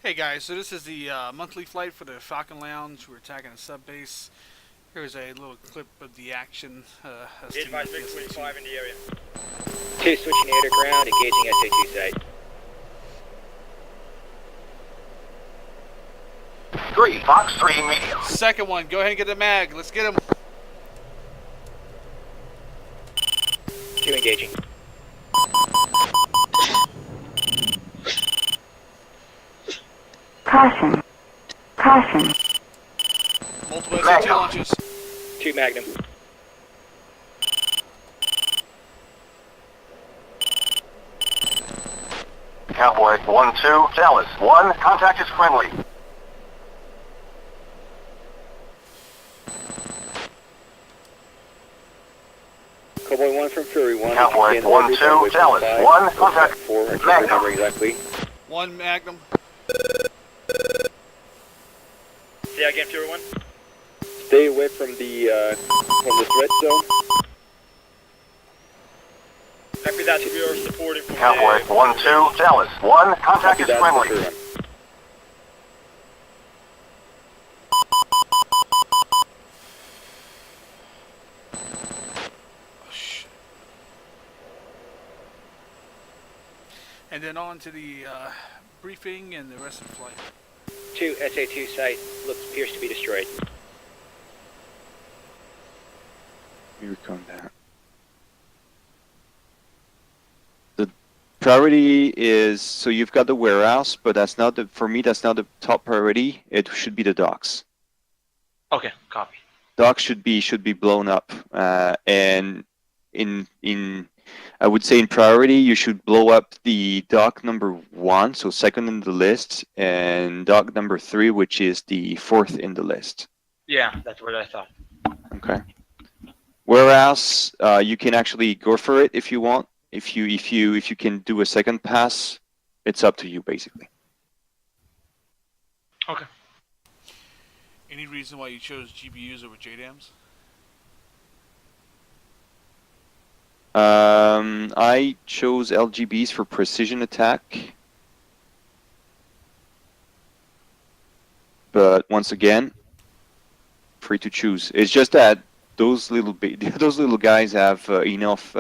Hey guys, so this is the monthly flight for the Falcon Lounge. We're attacking a sub base. Here's a little clip of the action. Be advised, Vic 25 in the area. 2 switching air to ground, engaging SA2 site. 3, Fox 3 medium. Second one, go ahead and get the mag. Let's get him. 2 engaging. Caution. Caution. Multiple SAT launches. 2 Magnum. Cowboy 1-2, Dallas 1, contact is friendly. Cowboy 1 from Fury 1. Cowboy 1-2, Dallas 1, contact 4, I can't Magnum. remember exactly. One Magnum. Say again, Fury 1. Stay away from the threat zone. Copy that, we are supporting from Cowboy the... 1-2, Dallas 1, contact Copy is that, friendly. Fury 1. Oh, shit. And then on to the briefing and the rest of the flight. 2 SA2 site appears to be destroyed. We recon that. The priority is, so you've got the warehouse, but that's not the, for me, that's not the top priority. It should be the docks. Okay, copy. Docks should be blown up, and I would say in priority, you should blow up the dock number 1, so second in the list, and dock number 3, which is the 4th in the list. Yeah, that's what I thought. Okay. Warehouse, you can actually go for it if you want. If you can do a second pass, it's up to you basically. Okay. Any reason why you chose GPUs over JDAMs? I chose LGBs for precision attack, but once again, free to choose. It's just that those little guys have enough.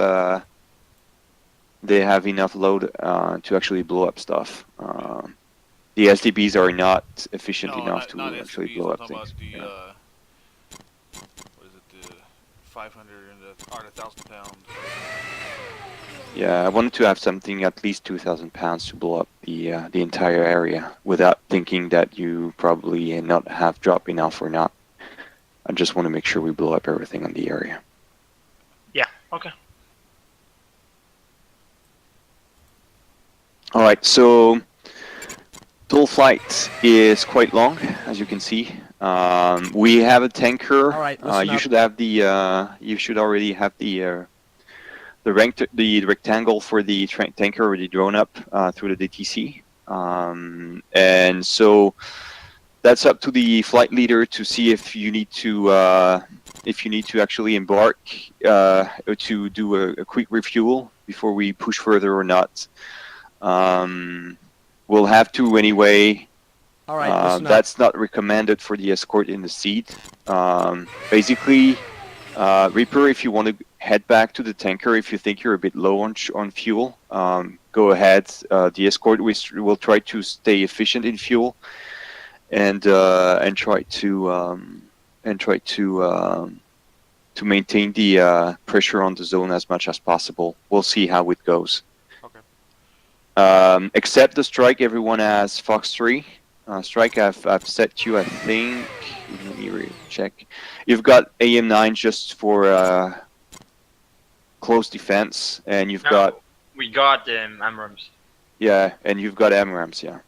They have enough load to actually blow up stuff. The SDBs are not efficient enough to not actually SCBs, blow I'm up talking things. about the, Yeah. what is it, the 500 and the 1,000 pound. Yeah, I wanted to have something at least 2,000 pounds to blow up the entire area without thinking that you probably not have drop enough or not. I just want to make sure we blow up everything on the area. Yeah, okay. All right, so total flight is quite long, as you can see. We have a tanker. All right, You should have the. You should already have the rectangle for the tanker already drawn up through the DTC, and so that's up to the flight leader to see if you need to actually embark to do a quick refuel before we push further or not. We'll have to anyway. All right, listen up. That's not recommended for the escort in the seat. Basically, Reaper, if you want to head back to the tanker, if you think you're a bit low on fuel, go ahead. The escort will try to stay efficient in fuel, and try to maintain the pressure on the zone as much as possible. We'll see how it goes. Okay. Except the strike, everyone has Fox 3. Strike, I've set you, I think. Let me check. You've got AM9 just for close defense, and you've got. We got AMRAAMs. Yeah, and you've got AMRAAMs, yeah.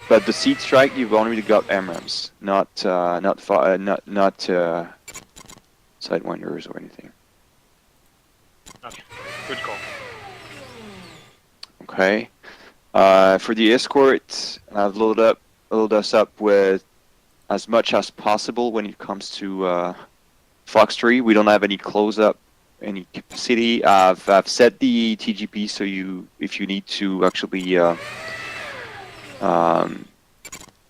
But the seat strike, you've only got AMRAAMs, not Sidewinders or anything. Okay, good call. Okay. For the escort, I've loaded us up with as much as possible when it comes to Fox 3. We don't have any close-up, any capacity. I've set the TGP so if you need to actually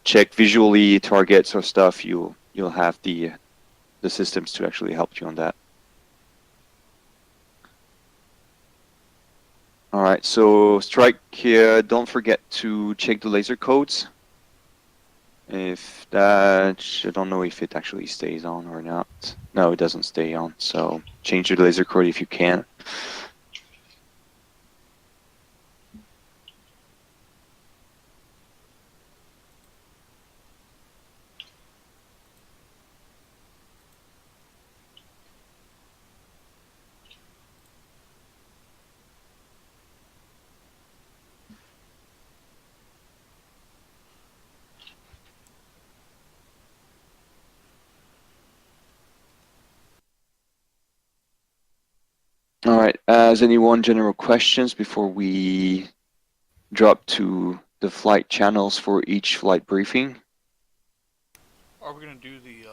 check visually targets or stuff, you'll have the systems to actually help you on that. All right, so strike here. Don't forget to check the laser codes. If that, I don't know if it actually stays on or not. No, it doesn't stay on. So change the laser code if you can. All right, has anyone general questions before we drop to the flight channels for each flight briefing? Are we going to do the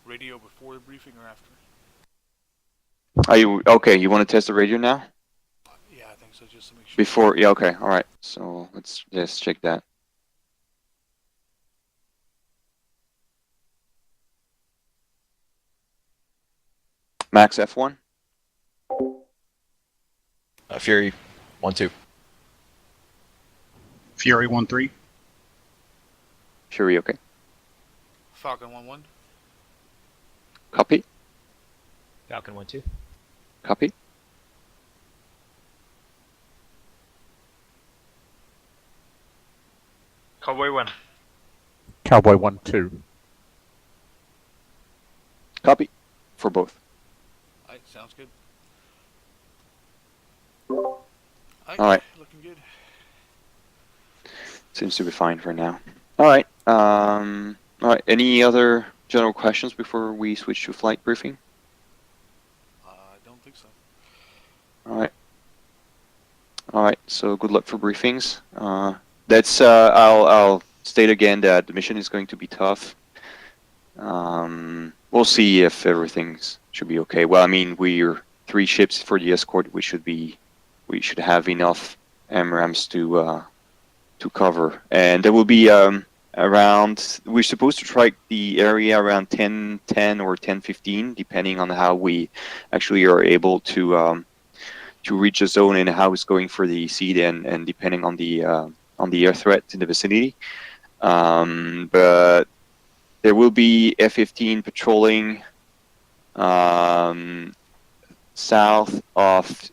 radio before the briefing or after? Are you okay? You want to test the radio now? Yeah, I think so, just to make sure. Before, yeah, okay, all right. So let's just check that. Max F1. Fury 1-2. Fury 1-3. Fury, okay. Falcon 1-1. Copy. Falcon 1-2. Copy. Cowboy 1. Cowboy 1-2. Copy. For both. Alright, sounds good. Alright. Looking good. Seems to be fine for now. Alright. Alright. Any other general questions before we switch to flight briefing? I don't think so. Alright. Alright, so good luck for briefings. I'll state again that the mission is going to be tough. We'll see if everything's should be okay. Well, I mean, we're 3 ships for the escort. We should have enough MRAMs to cover, and there will be around. We're supposed to strike the area around 10:10 or 10:15, depending on how we actually are able to reach a zone and how it's going for the seed, and depending on the air threat in the vicinity. But there will be F-15 patrolling south of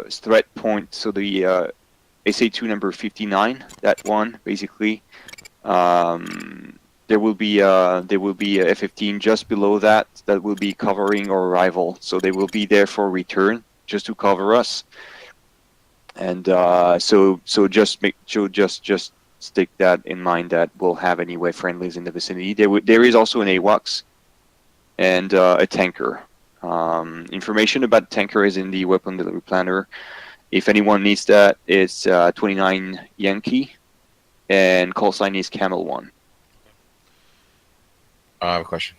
threat point, so the SA2 number 59, that one basically. There will be a F-15 just below that will be covering our arrival, so they will be there for return just to cover us. And so just stick that in mind that we'll have anyway friendlies in the vicinity. There is also an AWACS and a tanker. Information about the tanker is in the weapon delivery planner. If anyone needs that, it's 29 Yankee, and call sign is Camel 1. I have a question.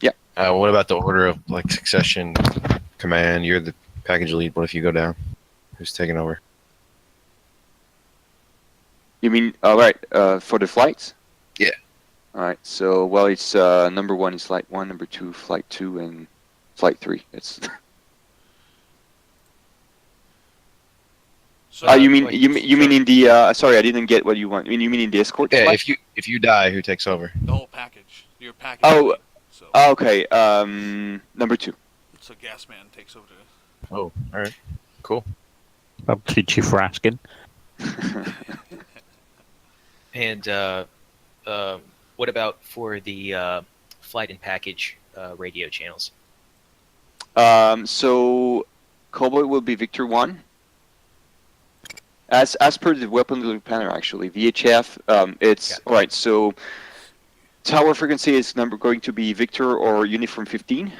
Yeah. What about the order of like succession command? You're the package lead. What if you go down? Who's taking over? You mean, all right, for the flights? Yeah. All right, so, well, it's number 1 is flight 1, number 2, flight 2, and flight 3. It's. So you mean in the? Sorry, I didn't get what you want. You mean in the escort? Yeah. flight? If you die, who takes over? the whole package. Your package. Oh. lead, so Okay. Number 2. so Gas Man takes over to. Oh, all right, cool. I'll teach you for asking. And what about for the flight and package radio channels? So, Cowboy will be Victor 1. As per the weapon delivery planner, actually, VHF. It's all right. So, tower frequency is going to be Victor or Uniform 15.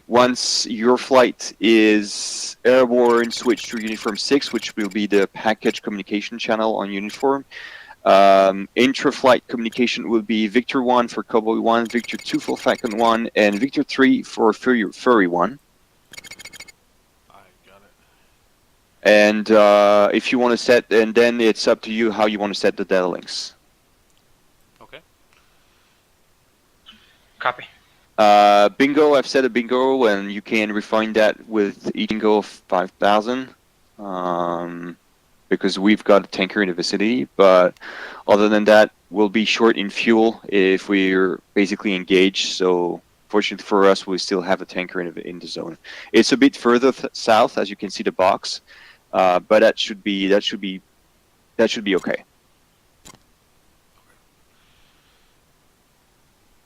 Once your flight is airborne, switch to Uniform 6, which will be the package communication channel on Uniform. Intra-flight communication will be Victor 1 for Cowboy 1, Victor 2 for Falcon 1, and Victor 3 for Fury 1. I got it. And if you want to set, and then it's up to you how you want to set the data links. Okay. Copy. Bingo, I've set a bingo, and you can refine that with each bingo of 5,000. Because we've got a tanker in the vicinity, but other than that, we'll be short in fuel if we're basically engaged. So fortunately for us, we still have a tanker in the zone. It's a bit further south, as you can see the box, but that should be okay.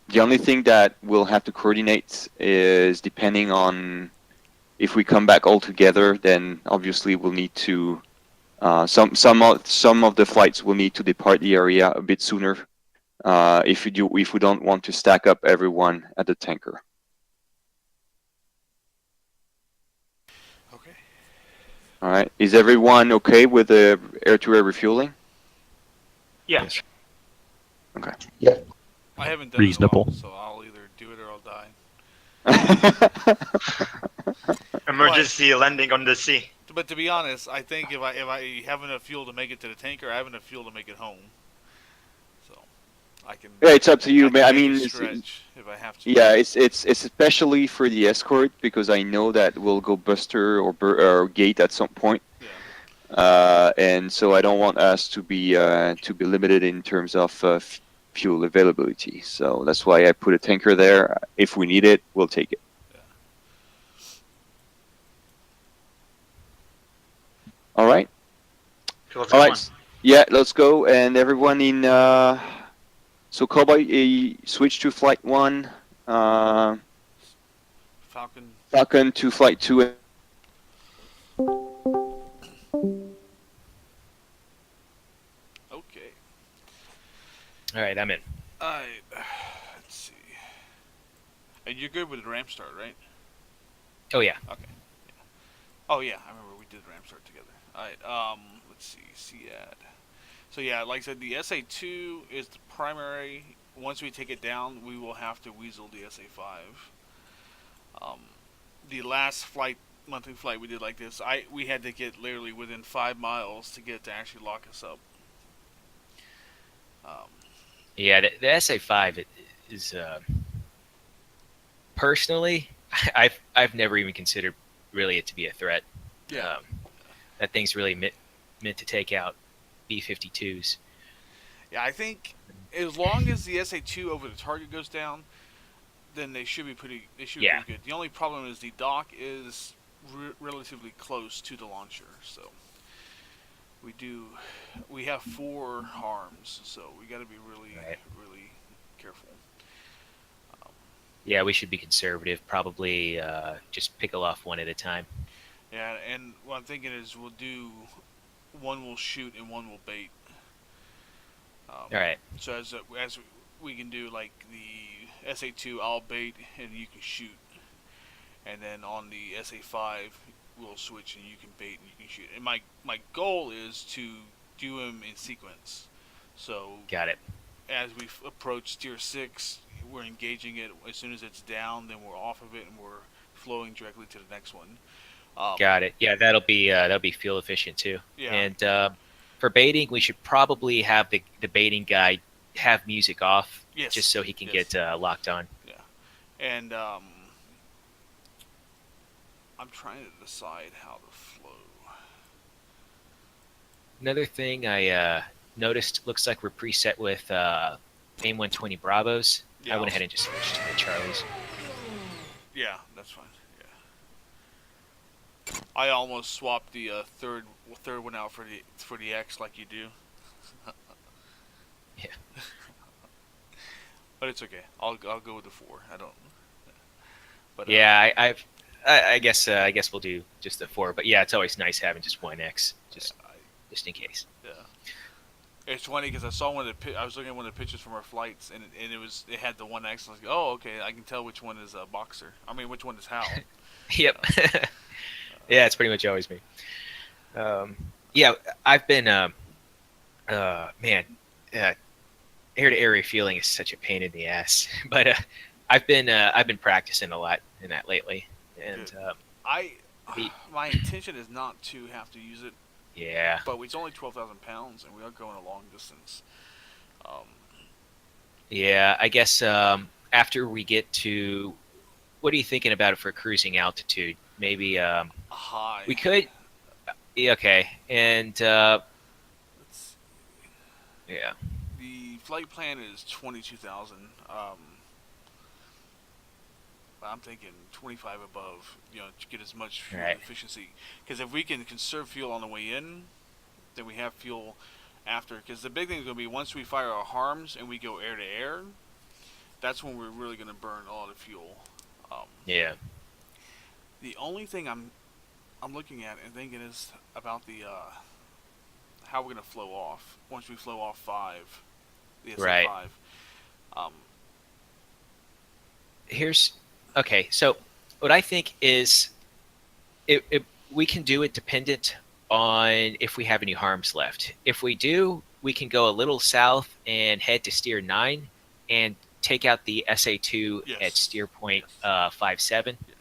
The only thing that we'll have to coordinate is depending on if we come back all together, then obviously we'll need to. Some of the flights will need to depart the area a bit sooner if we don't want to stack up everyone at the tanker. Okay. All right. Is everyone okay with the air-to-air refueling? Yeah. Yes. Okay. I haven't done Reasonable. it in a while, so I'll either do it or I'll die. Emergency landing on the sea. But to be honest, I think if I have enough fuel to make it to the tanker, I have enough fuel to make it home. So I can. Yeah, it's up to you, man. I make mean, it it's, stretch if I have to. yeah, it's especially for the escort because I know that we'll go buster or gate at some point. Yeah. And so I don't want us to be limited in terms of fuel availability. So that's why I put a tanker there. If we need it, we'll take it. All right. So let's All go right. Yeah, let's go. And everyone in. So Cowboy, switch to flight 1. Falcon. Falcon to flight 2. Okay. All right, I'm in. Alright. Let's see. And you're good with ramp start, right? Oh yeah. Okay. Yeah. Oh yeah, I remember we did ramp start together. Alright. Let's see. CAD. So yeah, like I said, the SA2 is the primary. Once we take it down, we will have to weasel the SA5. The last monthly flight we did like this, we had to get literally within 5 miles to get it to actually lock us up. Yeah, the SA5 is personally, I've never even considered really it to be a threat. Yeah. That thing's really meant to take out B-52s. Yeah, I think as long as the SA2 over the target goes down, then they should be pretty pretty good. The only problem is the dock is relatively close to the launcher, so we have 4 harms, so we got to be really careful. Yeah, we should be conservative. Probably just pickle off one at a time. Yeah, and what I'm thinking is we'll do one will shoot and one will bait. All right. So as we can do like the SA2, I'll bait and you can shoot, and then on the SA5 we'll switch and you can bait and you can shoot. And my goal is to do them in sequence. So Got it. as we approach tier 6, we're engaging it. As soon as it's down, then we're off of it and we're flowing directly to the next one. Got it. Yeah, that'll be fuel efficient too. Yeah. And for baiting, we should probably have the baiting guy have music off, Yes. just so he can Yes. get locked on. Yeah, and I'm trying to decide how to flow. Another thing I noticed, looks like we're preset with AIM 120 Bravos. Yeah, I went ahead and just switched to the Charlies. Yeah, that's fine. Yeah, I almost swapped the third one out for the X like you do. Yeah. But it's okay. I'll go with the 4. I don't. But Yeah, I guess we'll do just the 4. But yeah, it's always nice having just one X, just in case. Yeah. It's funny because I saw I was looking at one of the pictures from our flights, and it had the 1X. I was like, oh, okay, I can tell which one is a Boxer. I mean, which one is Hal. Yep. Yeah, it's pretty much always me. Yeah, I've been air-to-air refueling is such a pain in the ass, but I've been practicing a lot in that lately, and my intention is not to have to use it, Yeah. but it's only 12,000 pounds, and we are going a long distance. Yeah, I guess after we get to, what are you thinking about it for cruising altitude? Maybe High. we could. Yeah, okay, and Let's, yeah, the flight plan is 22,000. I'm thinking 25 above, to get as much fuel Right. efficiency. Because if we can conserve fuel on the way in, then we have fuel after. Because the big thing is going to be once we fire our harms and we go air to air, that's when we're really going to burn a lot of fuel. yeah, The only thing I'm looking at and thinking is about the how we're going to flow off once we flow off 5, the SA5. Right. Here's okay. So what I think is, we can do it dependent on if we have any harms left. If we do, we can go a little south and head to steer 9 and take out the SA2 Yes. at steer point Yes. 57. Yes.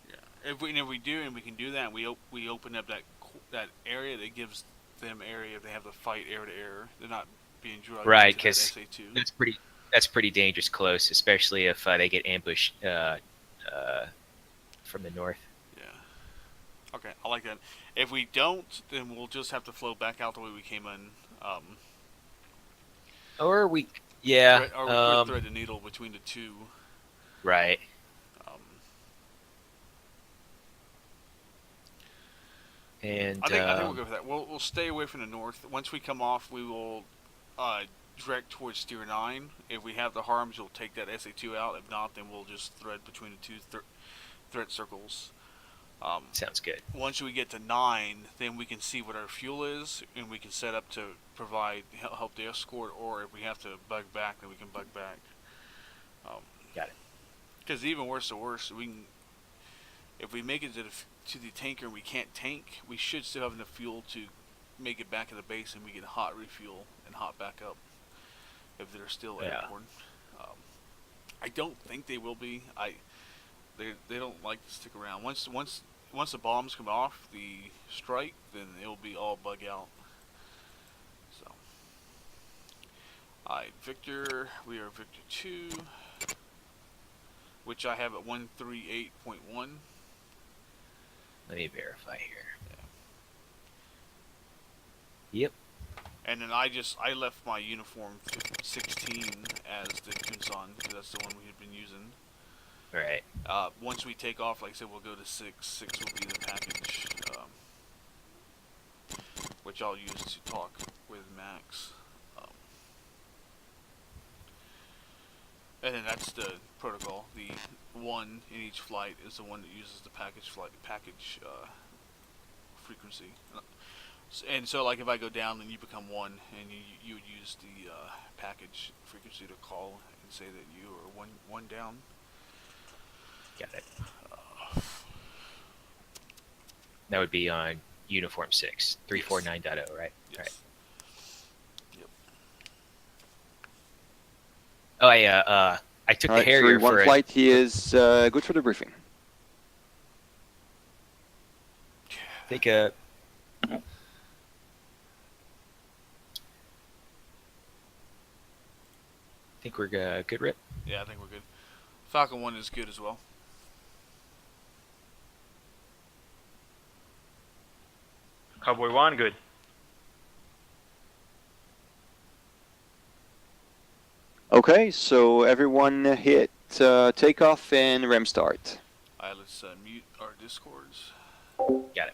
Yeah. If we do, and we can do that, we open up that area that gives them area if they have to fight air to air. They're not being drugged Right, into that 'cause SA2. That's pretty dangerous close, especially if they get ambushed from the north. Yeah. Okay, I like that. If we don't, then we'll just have to flow back out the way we came in. Or we, yeah, Or we could thread the needle between the two. right. Um, And I think we'll go for that. We'll stay away from the north. Once we come off, we will direct towards steer 9. If we have the harms, we'll take that SA2 out. If not, then we'll just thread between the two threat circles. sounds good. Once we get to 9, then we can see what our fuel is, and we can set up to provide help the escort. Or if we have to bug back, then we can bug back. Got it. Because even worse, if we make it to the tanker and we can't tank, we should still have enough fuel to make it back to the base, and we can hot refuel and hot back up if they're still Yeah. airborne. I don't think they will be. They don't like to stick around. Once the bombs come off the strike, then it'll be all bug out. So, alright, Victor. We are Victor 2, which I have at 138.1. Let me verify here. Yep. And then I left my uniform 16 as the Kunsan, because that's the one we had been using. All right. Once we take off, like I said, we'll go to 6. 6 will be the package, which I'll use to talk with Max. And then that's the protocol. The 1 in each flight is the one that uses the package frequency. And so, like, if I go down, then you become 1, and you would use the package frequency to call and say that you are one down. Got it. That would be on uniform 6, 349.0, right? Yes. Right. Yep. Oh, I took All the right, Harrier for for one it. flight, he is good for the briefing. I think we're good, Rip. Yeah, I think we're good. Falcon 1 is good as well. Cowboy 1, good. Okay, so everyone hit takeoff and rem start. Alright, let's mute our discords. Got it.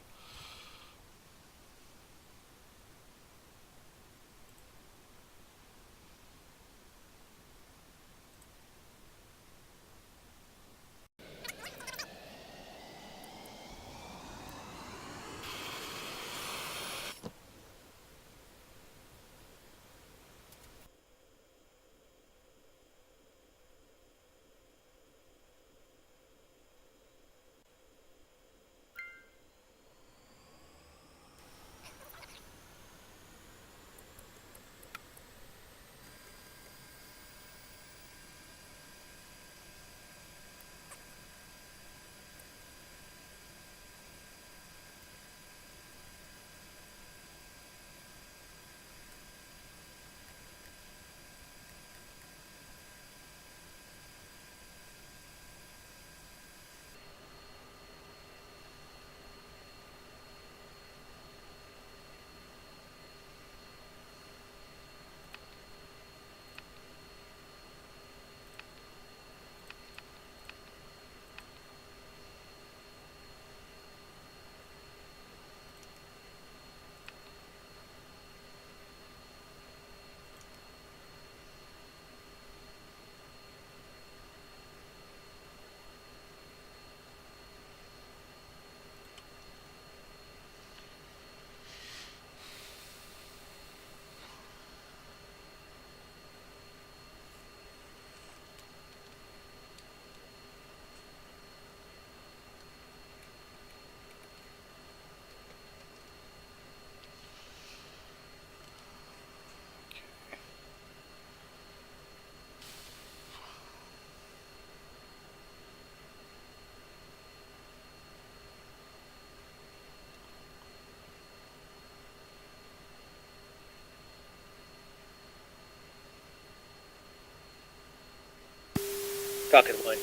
Falcon 1,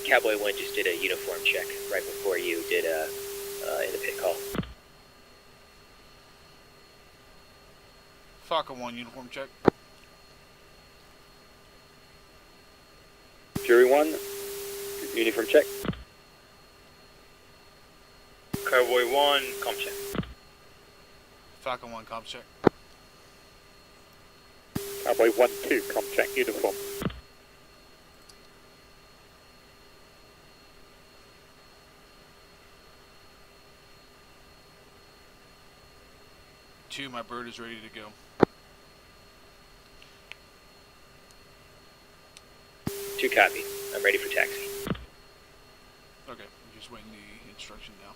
Cowboy 1 just did a uniform check right before you did in the pit call. Falcon 1, uniform check. Fury 1, uniform check. Cowboy 1, com check. Falcon 1, comp check. Cowboy 1-2, com check, uniform. Two, my bird is ready to go. 2 copy. I'm ready for taxi. Okay, I'm just waiting the instruction now.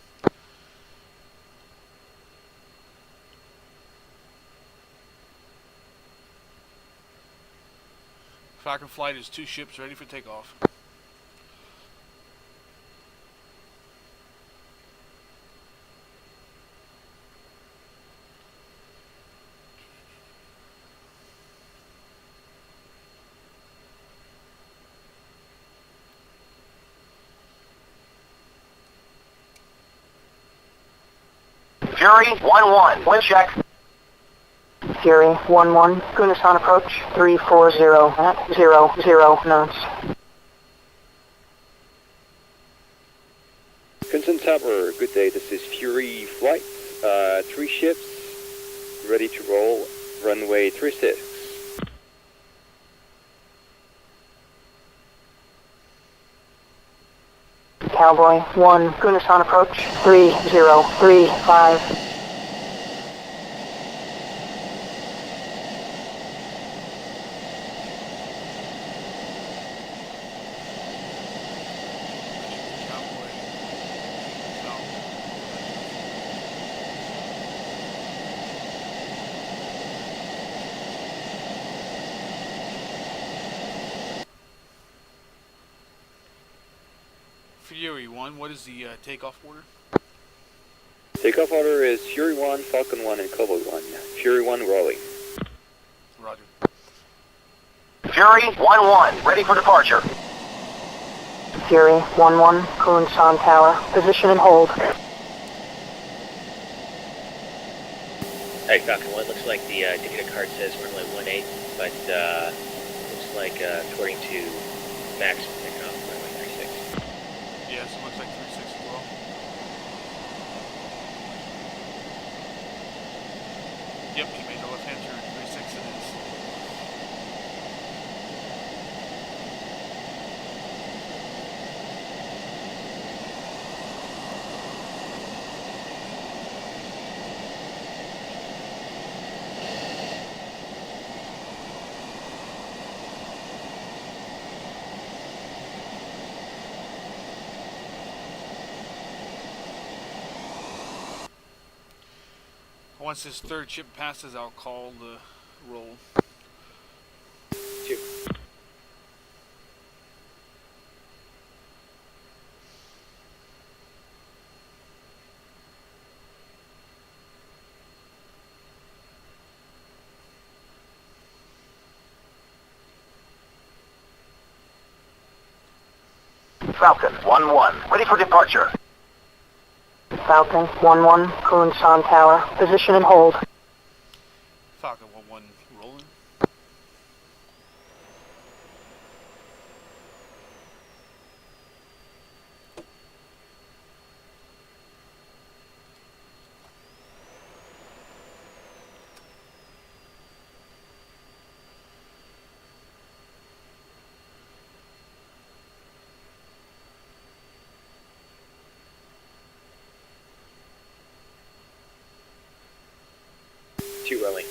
Falcon flight is 2 ships ready for takeoff. Fury 1-1, wind check. Fury 1-1, Gunasan approach 340 at 00 knots. Crimson Tower, good day. This is Fury Flight. 3 ships ready to roll. Runway 36. Cowboy 1, Gunasan approach 3035. Cowboy. Fury 1, what is the takeoff order? Takeoff order is Fury 1, Falcon 1, and Cobalt 1. Fury 1 rolling. Roger. Fury 1-1, ready for departure. Fury 1-1, Gunasan Tower, position and hold. Hey, Falcon 1, looks like the ticket card says runway 18, but looks like according to Max, taking off runway 36. Yes, it looks like 36 as well. Yep, he made the left-hand turn. 36 it is. Once this third ship passes, I'll call the roll. 2. Falcon 1-1, ready for departure. Falcon 1-1, Gunasan Tower, position and hold. Falcon 1-1 rolling. Rolling.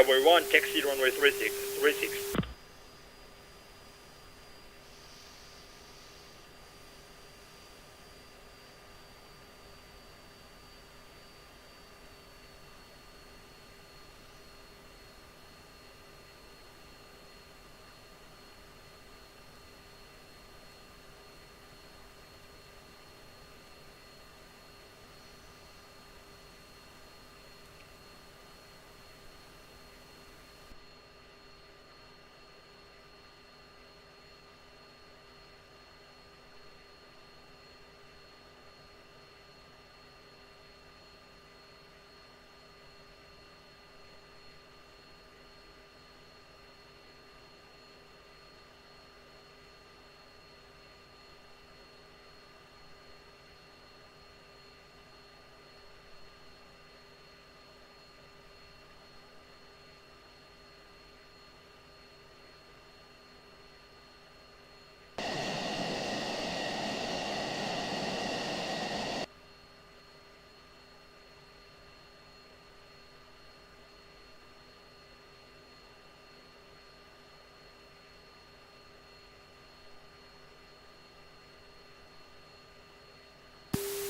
Cowboy 1, taxi runway 36.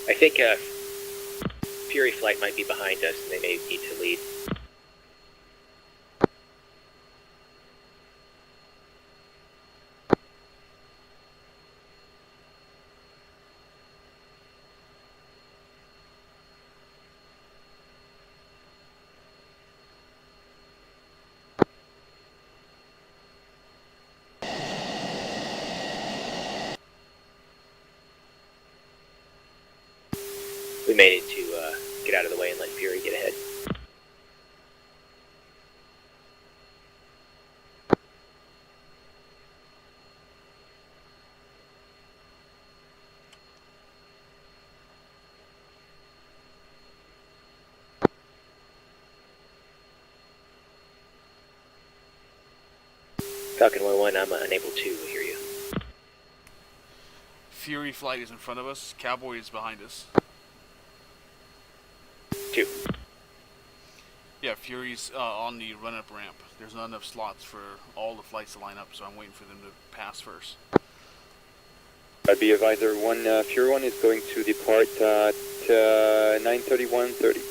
I think Fury Flight might be behind us, and they may need to lead. We may need to get out of the way and let Fury get ahead. Falcon 1-1, I'm unable to hear you. Fury Flight is in front of us. Cowboy is behind us. 2. Yeah, Fury's on the run-up ramp. There's not enough slots for all the flights to line up, so I'm waiting for them to pass first. I'd be advisor 1, Fury 1 is going to depart at 9:31:30.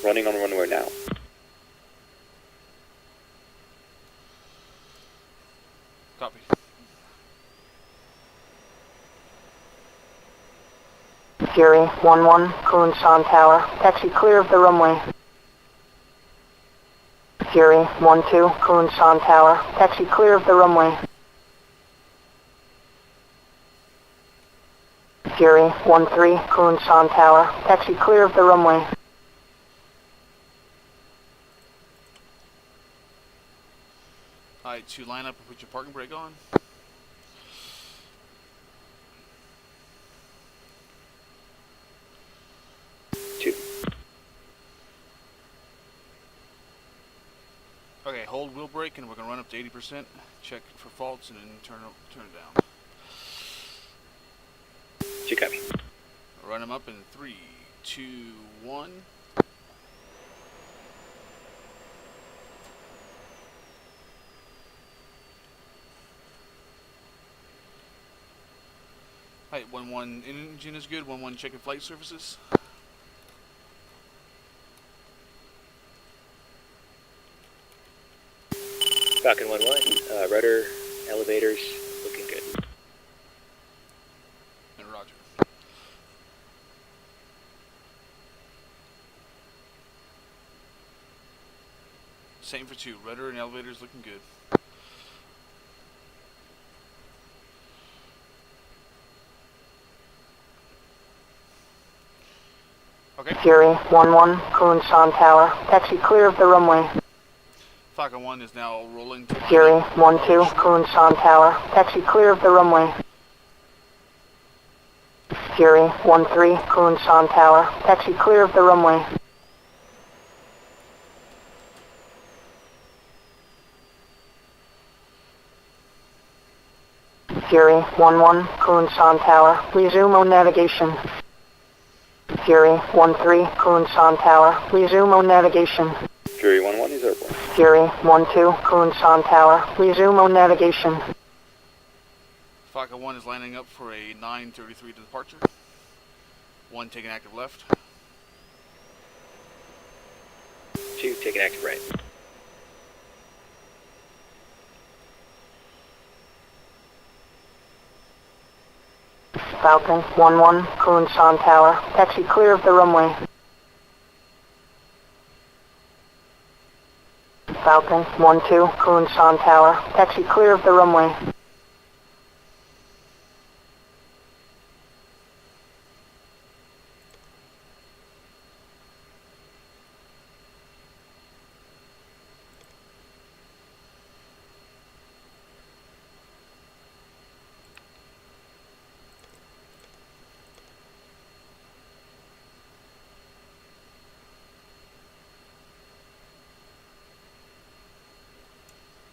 Running on runway now. Copy. Fury 1-1, Kunsan Tower. Taxi clear of the runway. Fury 1-2, Kunsan Tower. Taxi clear of the runway. Fury 1-3, Kunsan Tower. Taxi clear of the runway. Alright, to line up and put your parking brake on. Okay, hold wheel brake and we're going to run up to 80%, check for faults, and then turn it down. 2 copy. Run them up in 3, 2, 1. Alright, 1-1 engine is good, 1-1 checking flight surfaces. Falcon 1-1, rudder, elevators, looking good. And roger. Same for 2, rudder and elevators looking good. Okay. Fury 1-1, Kunsan Tower. Taxi clear of the runway. Falcon 1 is now rolling to Fury 1-2, Kunsan Tower. Taxi clear of the runway. Fury 1-3, Kunsan Tower. Taxi clear of the runway. Fury 1-1, Kunsan Tower. Resume on navigation. Fury 1-3, Kunsan Tower. Resume on navigation. Fury 1-1, is airborne. Fury 1-2, Kunsan Tower. Resume on navigation. Falcon 1 is lining up for a 9:33 departure. 1 taking active left. 2 taking active right. Falcon 1-1, Kunsan Tower. Taxi clear of the runway. Falcon 1-2, Kunsan Tower. Taxi clear of the runway.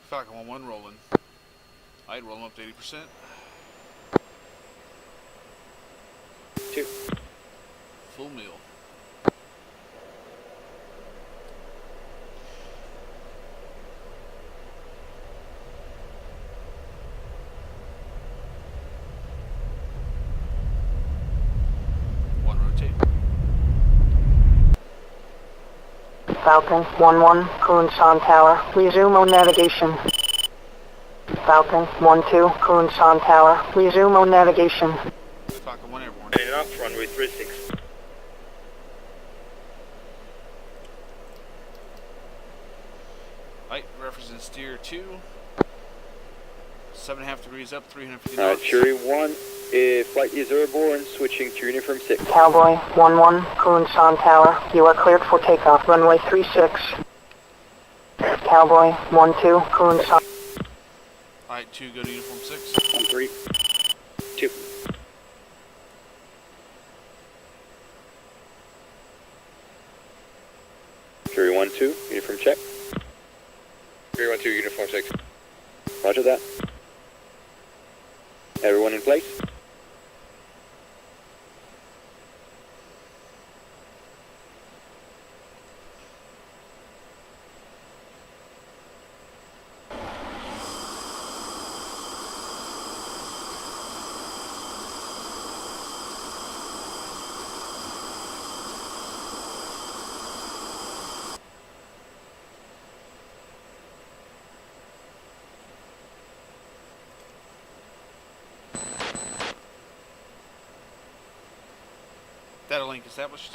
Falcon 1-1 rolling. Alright, rolling up to 80%. 2. Full meal. One rotate. Falcon 1-1, Kunsan Tower. Resume on navigation. Falcon 1-2, Kunsan Tower. Resume on navigation. Falcon 1 airborne. Landing off, runway 36. Alright, reference and steer 2. 7.5 degrees up, 350 Alright, knots. Fury 1, flight is airborne, switching to uniform 6. Cowboy 1-1, Kunsan Tower. You are cleared for takeoff. Runway 36. Cowboy 1-2, Kunsan. Alright, 2 go to uniform 6. 3. 2. Fury 1-2, uniform check. Fury 1-2, uniform 6. Roger that. Everyone in place? Data link established.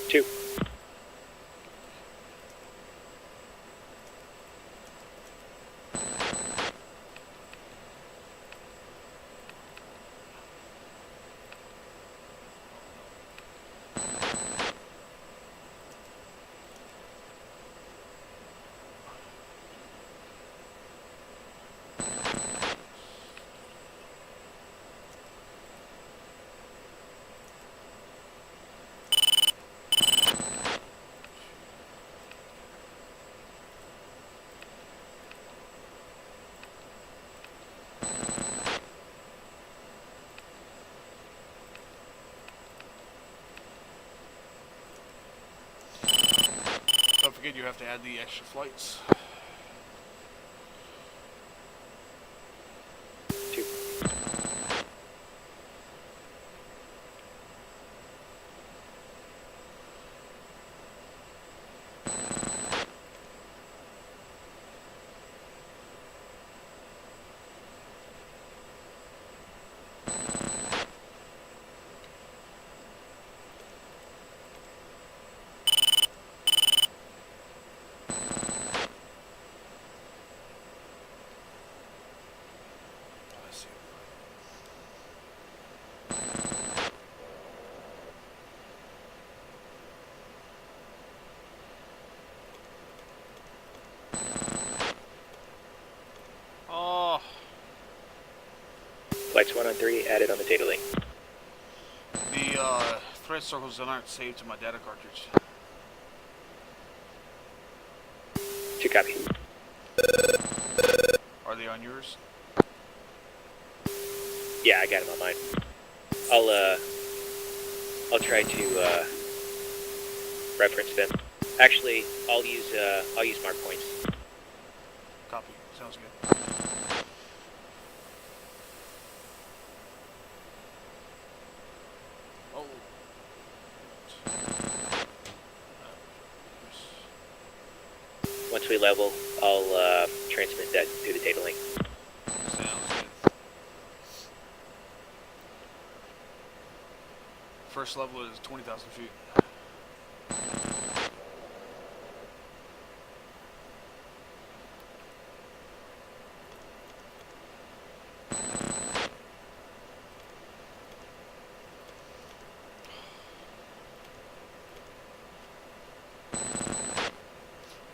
Two. Don't forget you have to add the extra flights. Two. Let's see. Oh, Flights 1 on 3 added on the data link. the threat circles aren't saved to my data cartridge. 2 copy. Are they on yours? Yeah, I got him on mine. I'll try to reference them. Actually, I'll use mark points. Copy. Sounds good. Oh. Once we level, I'll transmit that through the data link. Sounds good. First level is 20,000 feet.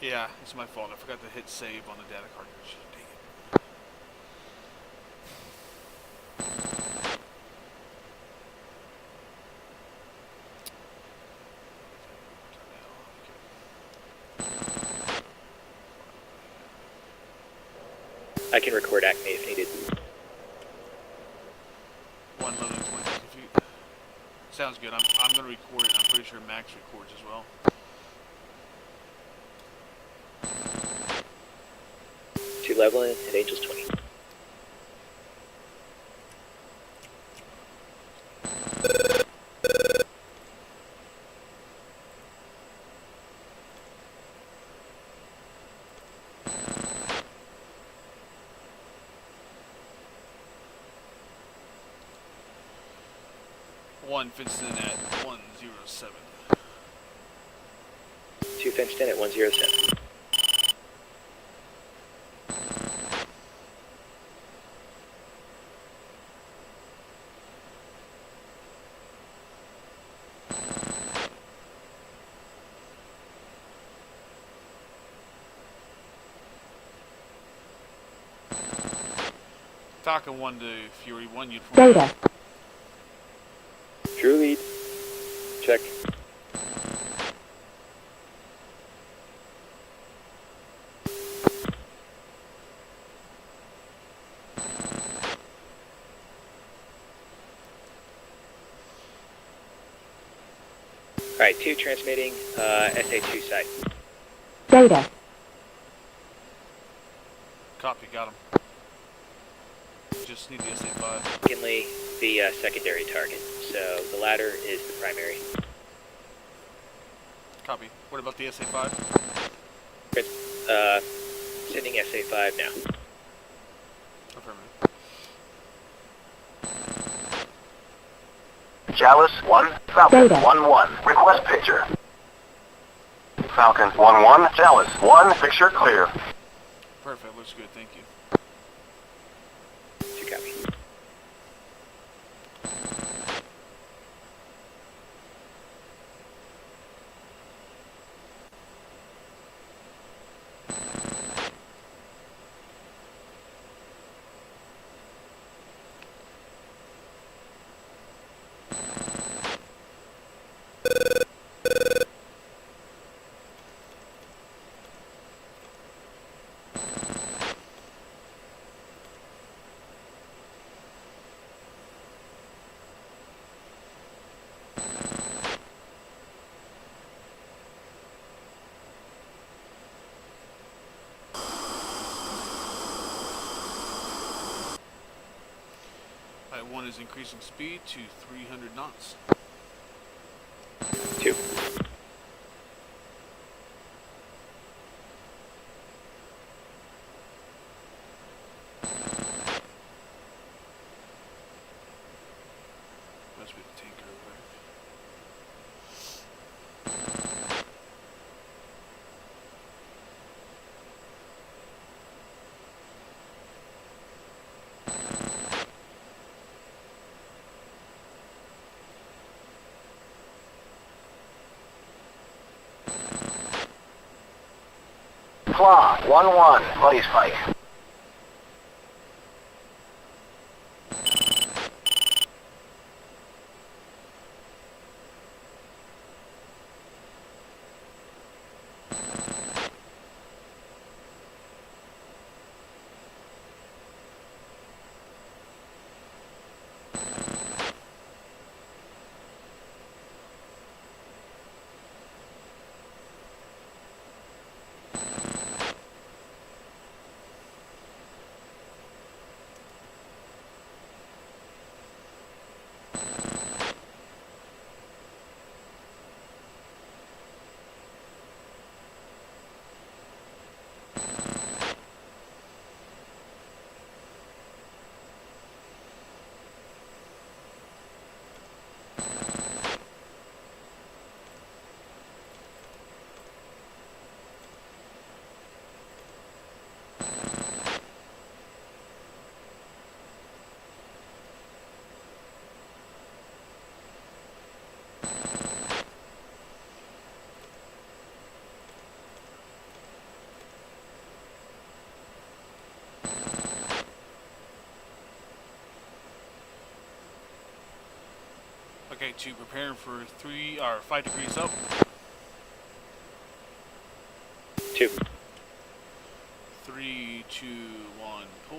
Yeah, it's my fault. I forgot to hit save on the data cartridge. Dang it. I can record Acme if needed. 111, 20,000 feet. Sounds good. I'm going to record it. I'm pretty sure Max records as well. 2 leveling at Angels 20. One fenced in at 107. 2 fenced in at 107. Falcon 1 to Fury 1 uniform. Data. Pure lead. Check. Alright, 2 transmitting, SA2 site. Data. Copy, got him. Just need the SA5. Secondly, the secondary target. So the latter is the primary. Copy. What about the SA5? Sending SA5 now. Affirmative. Chalice 1, Falcon Data. 1-1. Request picture. Falcon 1-1, Chalice 1, picture clear. Perfect, looks good, thank you. 2 copy. Alright, 1 is increasing speed to 300 knots. 2. Must be the tanker over there. Claw 1-1, buddy spike. SA2 preparing for 3 or 5 degrees up. 2. 3, 2, 1, pull.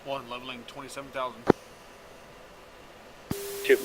One, leveling 27,000. 2.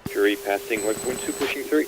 Fury passing 1.2, pushing 3.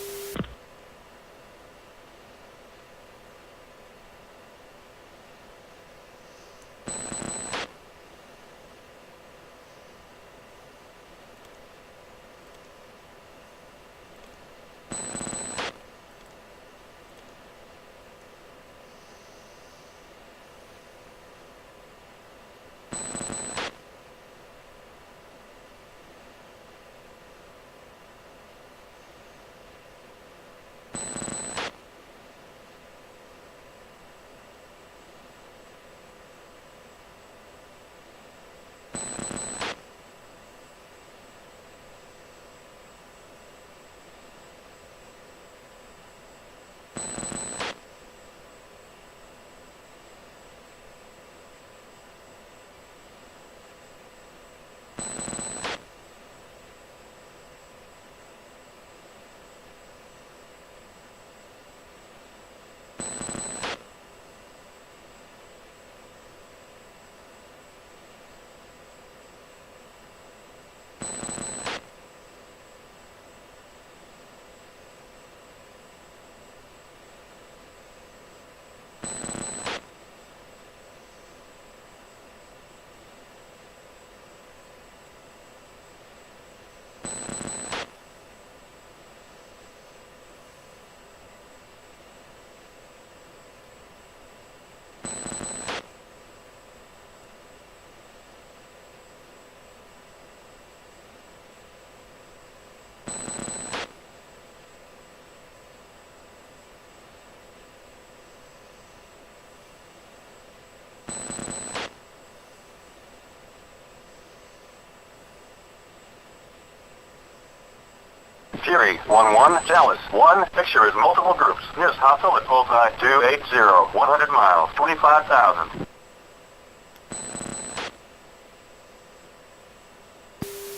Fury 1-1, Dallas 1. Picture is multiple groups. Nearest hostile at bullseye 280, 100 miles, 25,000.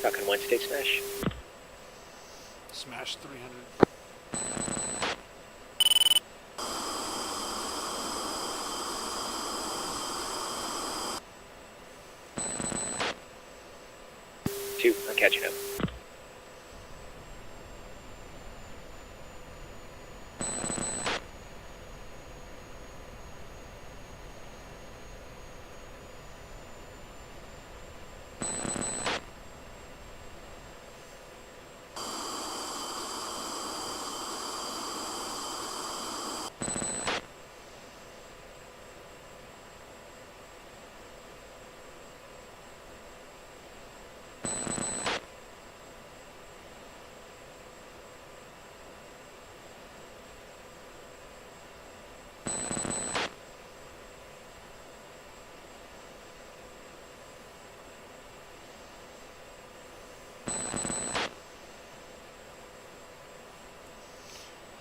Falcon 1 state smash. Smash 300. Two, I'm catching up.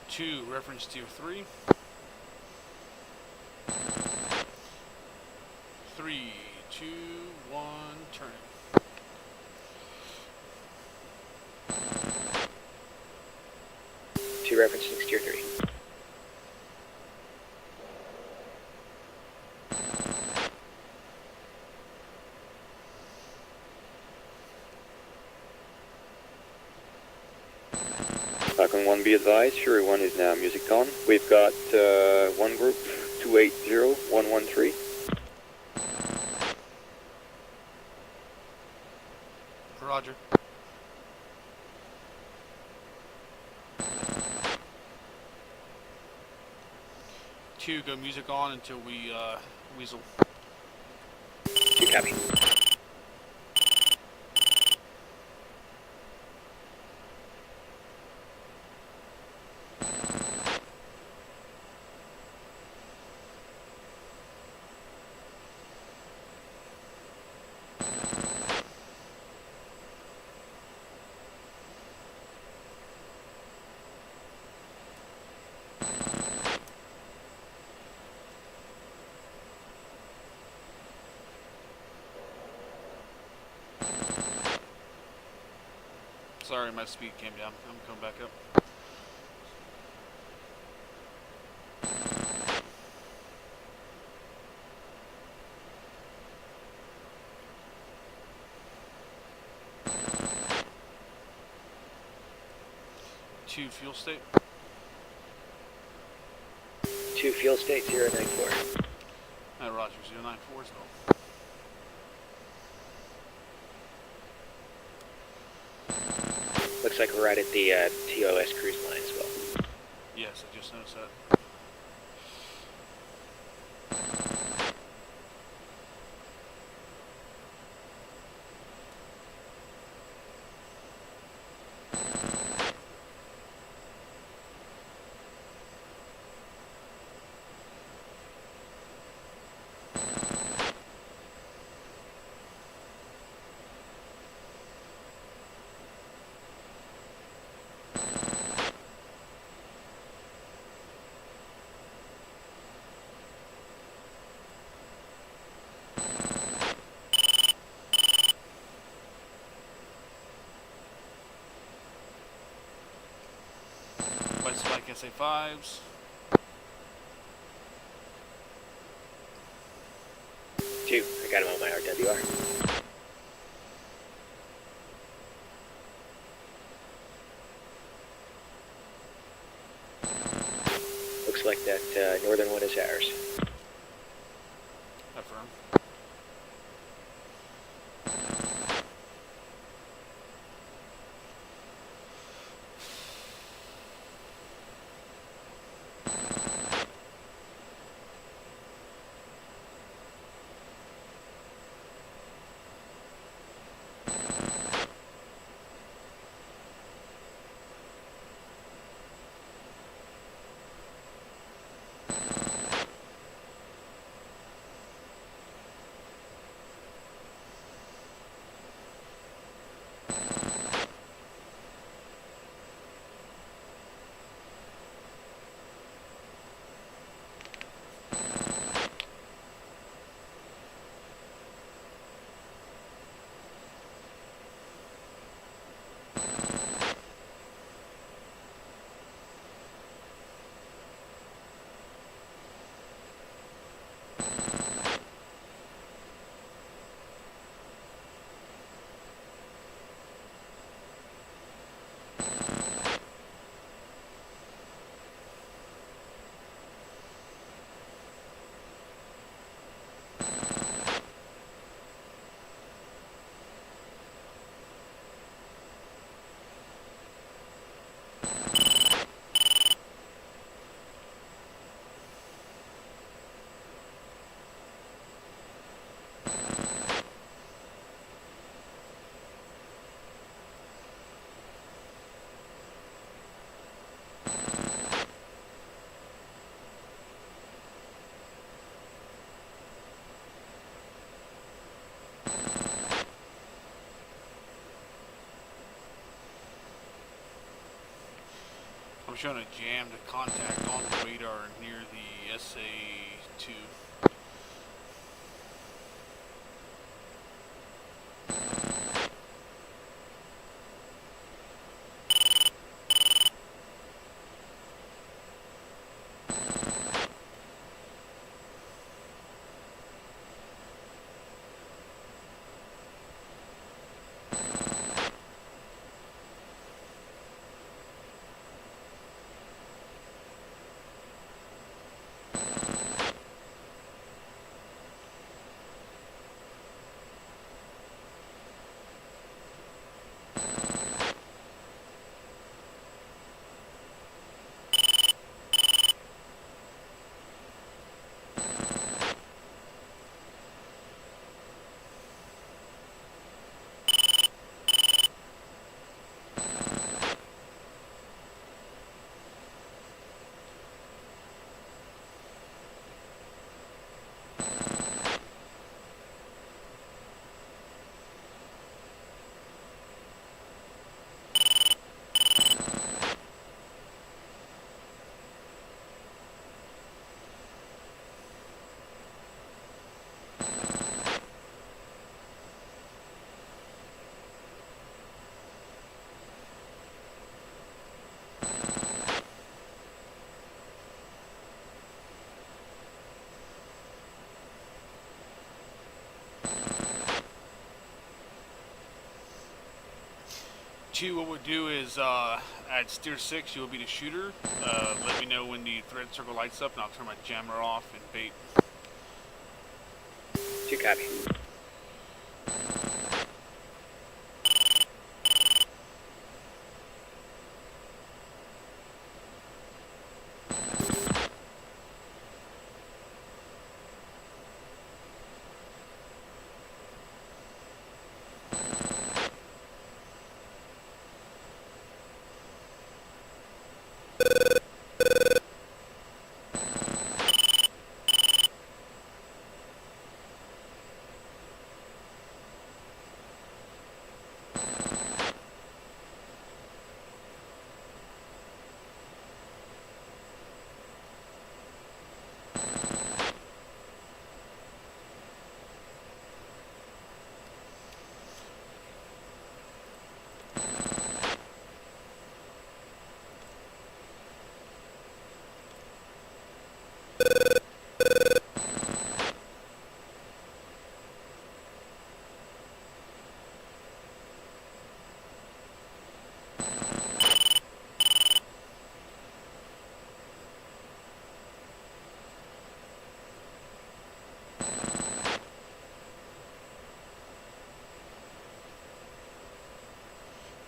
Two, reference tier 3. 3, 2, 1, turn it. Two references tier 3. Falcon 1, be advised, Fury 1 is now music on. We've got one group, 280, 113. Roger. Two, go music on until we weasel. Two copy. Sorry, my speed came down. I'm coming back up. Two, fuel state. Two, fuel state 094. Roger, 094 as well. Looks like we're right at the TOS cruise line as well. Yes, I just noticed that. White spike SA5s. Two, I got him on my RWR. Looks like that northern one is ours. Affirm. showing a jammed contact on the radar near the SA-2. Two, what we'll do is at steer 6, you'll be the shooter. Let me know when the thread circle lights up, and I'll turn my jammer off and bait. 2 copy.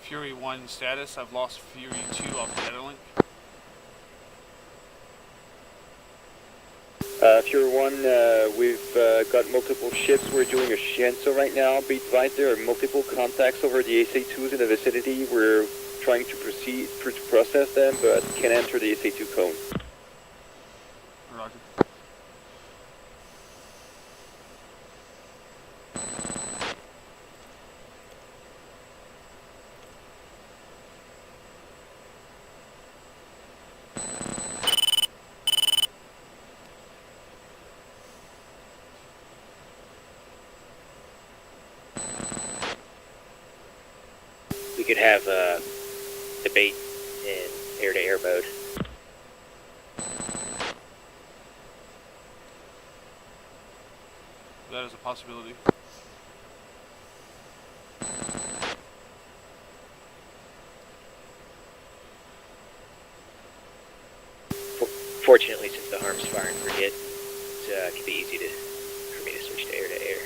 Fury 1 status, I've lost Fury 2 off the data link. Fury 1, we've got multiple ships. We're doing a Shienzo right now. Be advised there are multiple contacts over the SA-2s in the vicinity. We're trying to process them, but can't enter the SA-2 cone. Roger. We could have debate in air-to-air mode. That is a possibility. Fortunately, since the harm's fire and forget, it can be easy for me to switch to air-to-air.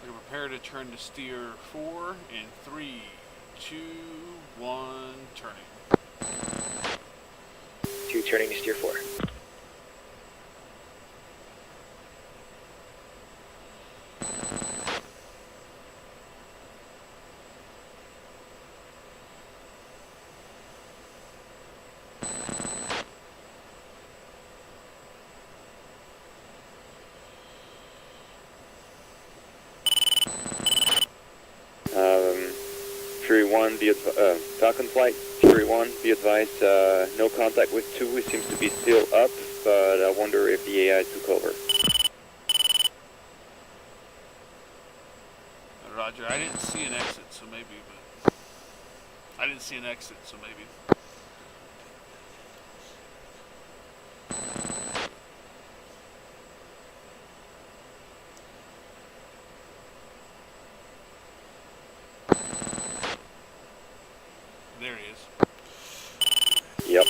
We're prepare to turn to steer 4 in 3, 2, 1, turning. 2 turning to steer 4. Fury 1, Falcon Flight, Fury 1, be advised, no contact with 2, it seems to be still up, but I wonder if the AI took over. Roger, I didn't see an exit, so maybe, There he is. Yep.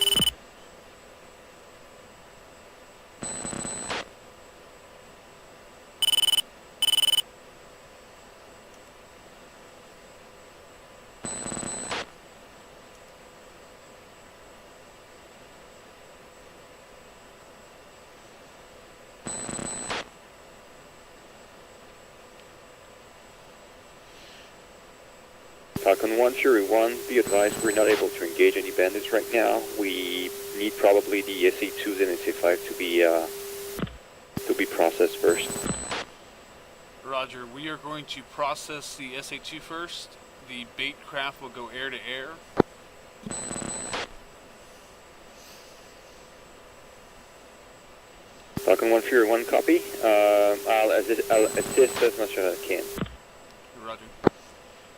Falcon 1, Fury 1, be advised we're not able to engage any bandits right now. We need probably the SA2s and SA5 to be processed first. Roger, we are going to process the SA2 first. The bait craft will go air to air. Falcon 1, Fury 1, copy. I'll assist as much as I can. Roger.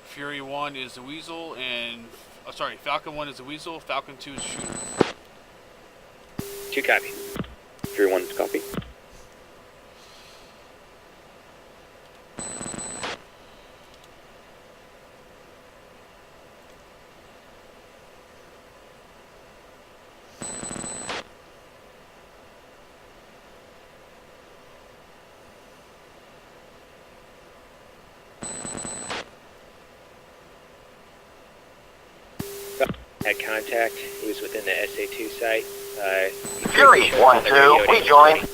Fury 1 is the Weasel, and... Falcon 1 is the Weasel, Falcon 2 is Shooter. 2 copy. Fury 1 is copy. Had contact. He was within the SA2 site. Fury 1-2, we join.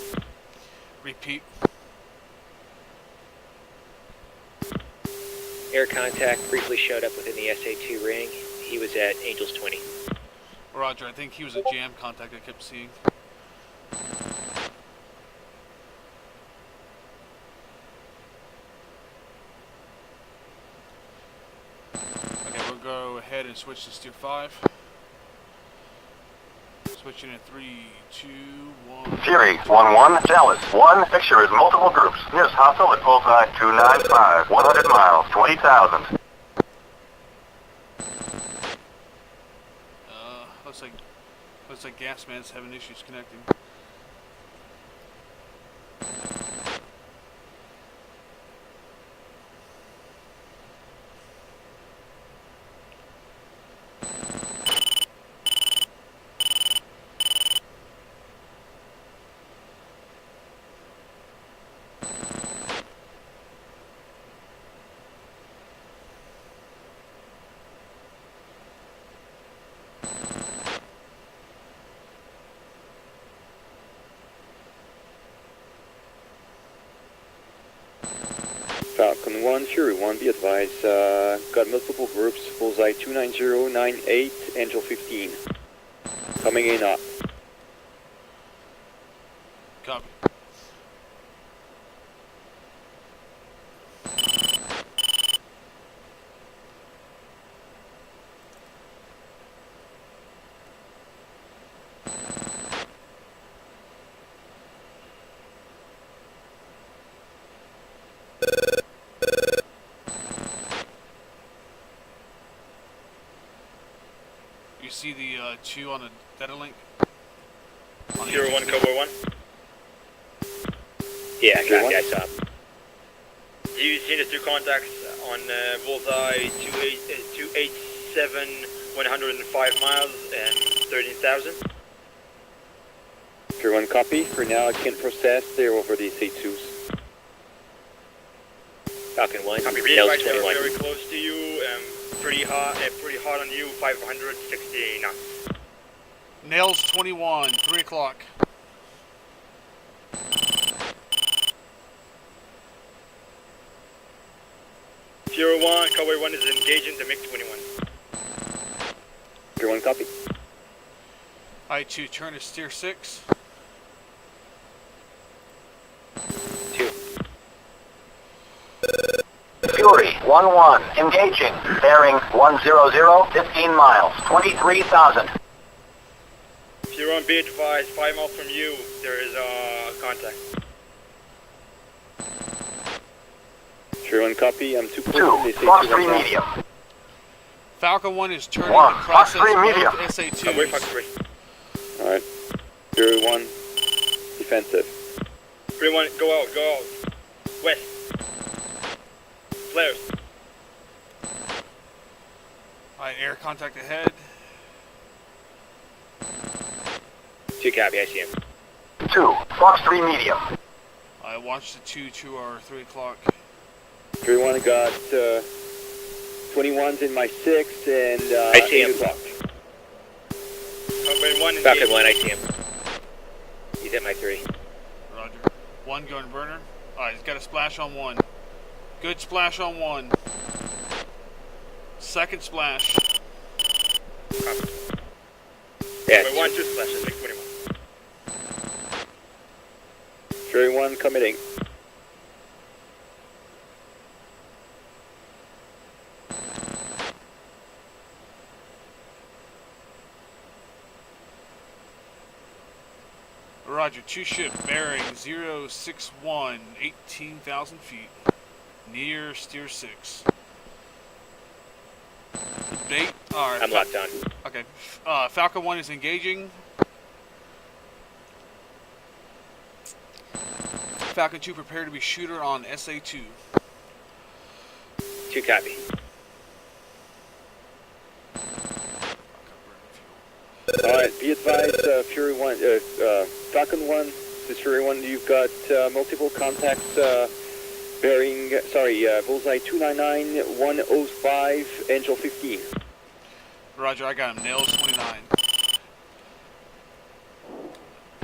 Repeat. Air contact briefly showed up within the SA2 ring. He was at Angels 20. Roger, I think he was a jam contact I kept seeing. Okay, we'll go ahead and switch to Steer 5. Switching in 3, 2, 1. Fury 1-1, Dallas 1, picture is multiple groups. Nearest hostile at bullseye 295, 100 miles, 20,000. Looks like Gasman's having issues connecting. Falcon 1, Fury 1, be advised, got multiple groups, bullseye 290, 98, Angel 15. Coming in up. Copy. You see the 2 on the data link? Fury 1, Cowboy 1. Yeah, copy, I saw him. You seen the 2 contacts on bullseye 287, 105 miles and 13,000? Fury 1, copy. For now, I can't process. They're over the SA2s. Falcon 1, Copy, really Nels right, they're 21. very close to you, pretty hard on you, 560 knots. Nails 21, 3 o'clock. Fury 1, Cowboy 1 is engaging the MiG-21. Fury 1, copy. I-2, turn to Steer 6. 2. Fury 1-2, 1-1, engaging, bearing 100, 15 miles, 23,000. If you're on be advised, 5 miles from you, there is contact. Sure, one copy. I'm too close 2, to the Fox SA2 3 right now. medium. Falcon 1 is turning 1, to Fox process 3 medium. both SA2s. Wait, Fox 3. Alright. 0-1, defensive. 3-1, go out. West. Flares. Alright, air contact ahead. 2 copy, I see him. 2, Fox 3 medium. I watched the 2 to our 3 o'clock. 3-1 got 21s in my 6 and I see 8 him. o'clock. Falcon 1 Falcon 1, I see him. He's at my 3. Roger. 1 going burner. Alright, he's got a splash on 1. Good splash on 1. Second splash. Yeah, Wait, 1, 2 splashes, make 21. 3-1 committing. Roger, 2 ship bearing 061, 18,000 feet. Near steer 6. Bait. Alright. I'm locked on. Okay. Falcon 1 is engaging. Falcon 2 prepare to be shooter on SA2. 2 copy. Alright, be advised, Fury 1, Falcon 1, this is Fury 1, you've got multiple contacts bearing, bullseye 299, 105, Angel 15. Roger, I got him. Nails 29.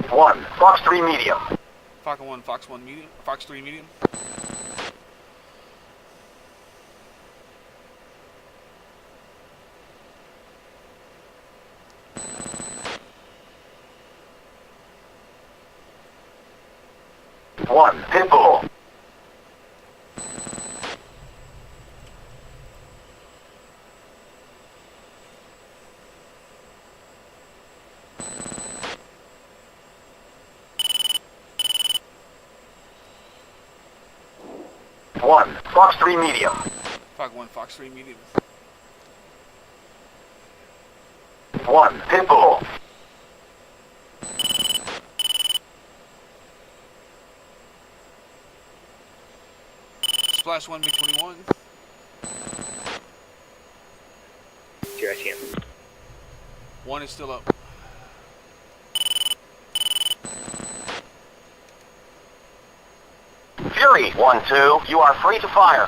1, Fox 3 medium. Falcon 1, Fox 1 medium, Fox 3 medium. One, Pitbull. One, Fox 3 medium. Falcon 1, Fox 3 medium. 1, Pitbull. Splash 1, MiG-21. Here, I see him. 1 is still up. Fury 1-2, you are free to fire.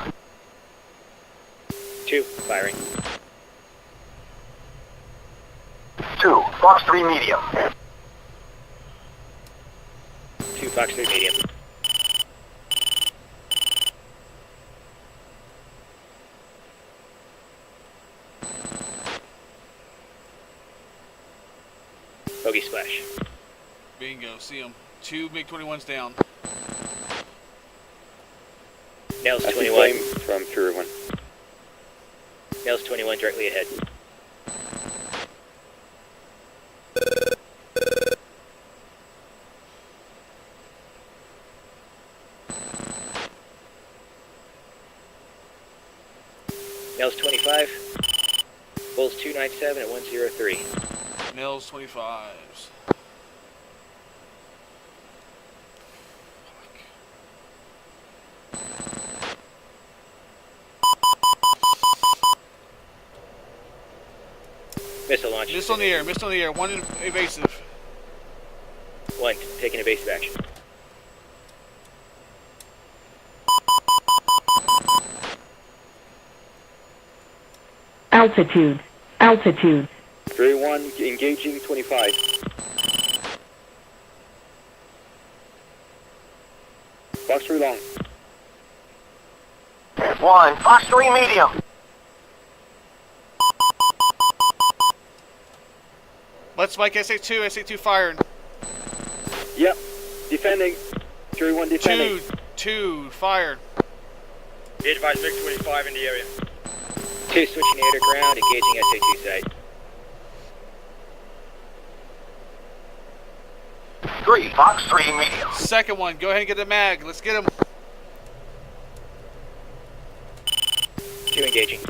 2, firing. 2, Fox 3 medium. 2, Fox 3 medium. Bogey splash. Bingo, see him. 2 MiG-21s down. Nails That's 21. flame from Fury 1. Nails 21 directly ahead. Nails 25. Bulls 297 at 103. Nails 25s. Missile launch. Missile in the air, missile in the air. 1 evasive. 1, taking evasive action. Altitude. Altitude. Fury 1 engaging 25. Fox 3 long. 1, Fox 3 medium. Let's spike SA2, SA2 firing. Yep, defending. Fury 1 defending. 2 fired. Be advised, MiG-25 in the area. 2 switching air to ground, engaging SA2 site. 3, Fox 3 medium. Second one, go ahead and get the mag. Let's get him. 2 engaging.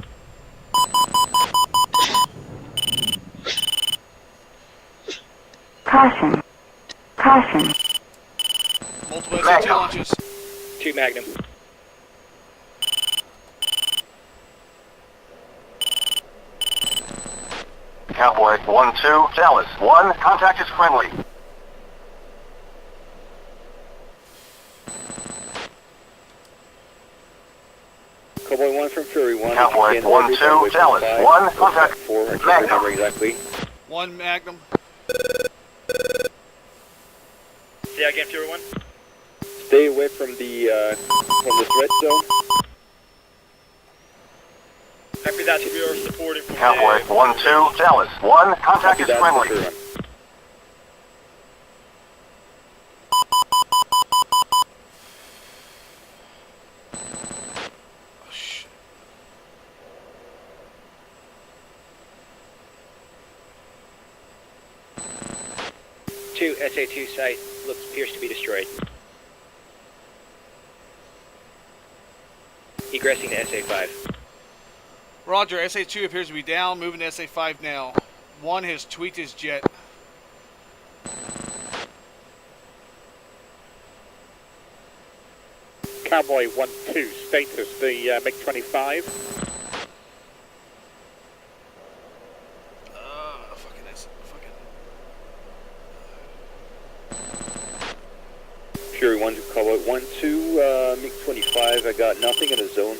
Caution. Caution. Multiple SAT Magnum. launches. 2 Magnum. Cowboy 1-2, Dallas 1, contact is friendly. Cowboy 1 from Fury 1. Cowboy Again, 1-2, with Dallas 5, 1, contact 4, I can't Magnum. remember exactly. 1 Magnum. Say again, Fury 1. Stay away from the threat zone. Happy that we are supporting from Cowboy the... 1-2, Dallas 1, contact Copy is that, friendly. Fury 1. Oh, shit. Two SA2 site appears to be destroyed. Egressing to SA5. Roger, SA2 appears to be down, moving to SA5 now. 1 has tweaked his jet. Cowboy 1-2, status, the MiG-25. Fucking S. Fucking. Fury 1 to Cowboy 1-2, MiG-25, I got nothing in the zone.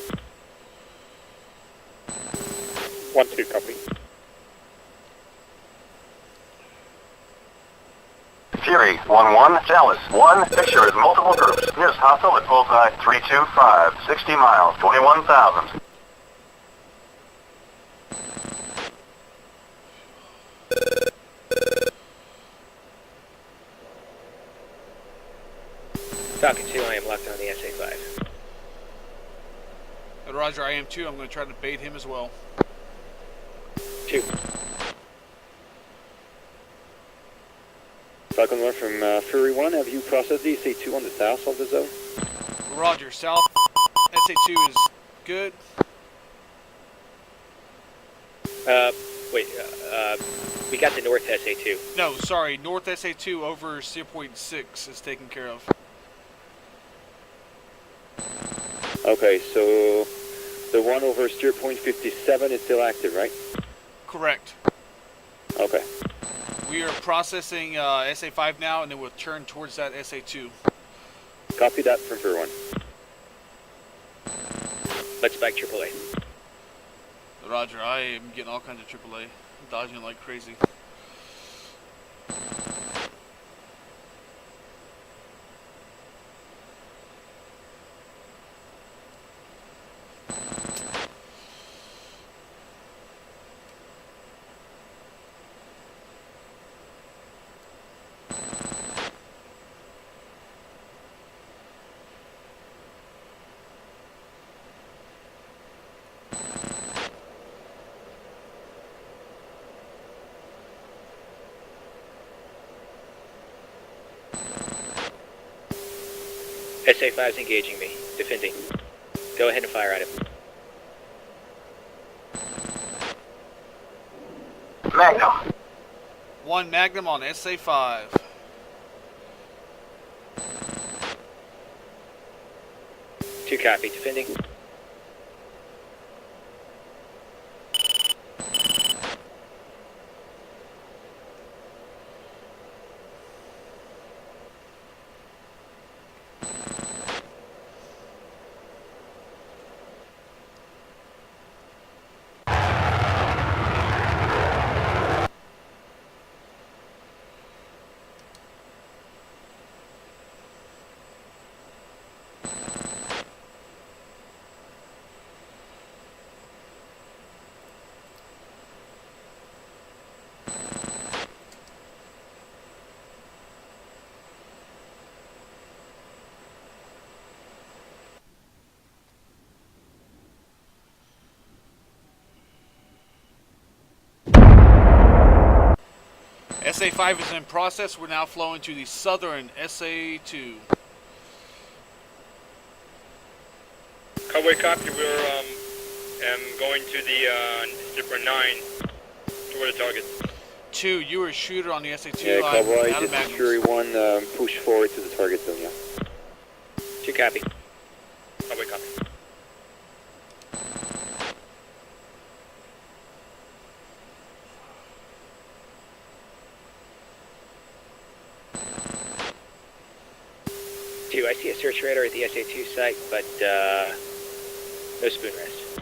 1-2, copy. Fury 1-1, Dallas 1, picture is multiple groups. Nearest hostile at bullseye 325, 60 miles, 21,000. Falcon 2, I am locked on the SA5. Roger, I am too. I'm going to try to bait him as well. 2. Falcon 1 from Fury 1, have you processed the SA2 on the south of the zone? Roger, south SA2 is good. We got the north SA2. No, sorry, north SA2 over 0.6 is taken care of. Okay, so the one over steer point 57 is still active, right? Correct. Okay. We are processing SA5 now, and then we'll turn towards that SA2. Copy that from Fury 1. Let's back AAA. Roger, I am getting all kinds of AAA. Dodging like crazy. SA5 is engaging me. Defending. Go ahead and fire at him. Magnum. 1 Magnum on SA5. Two copy. Defending. SA5 is in process. We're now flowing to the southern SA2. Cowboy copy, we're going to the Zipper 9 toward the target. 2, you were a shooter on the SA2. Yeah, I'm Cowboy, out of this is magnums. Fury 1, push forward to the target zone, yeah. 2 copy. Cowboy copy. Two, I see a search radar at the SA2 site, but no spoon rest.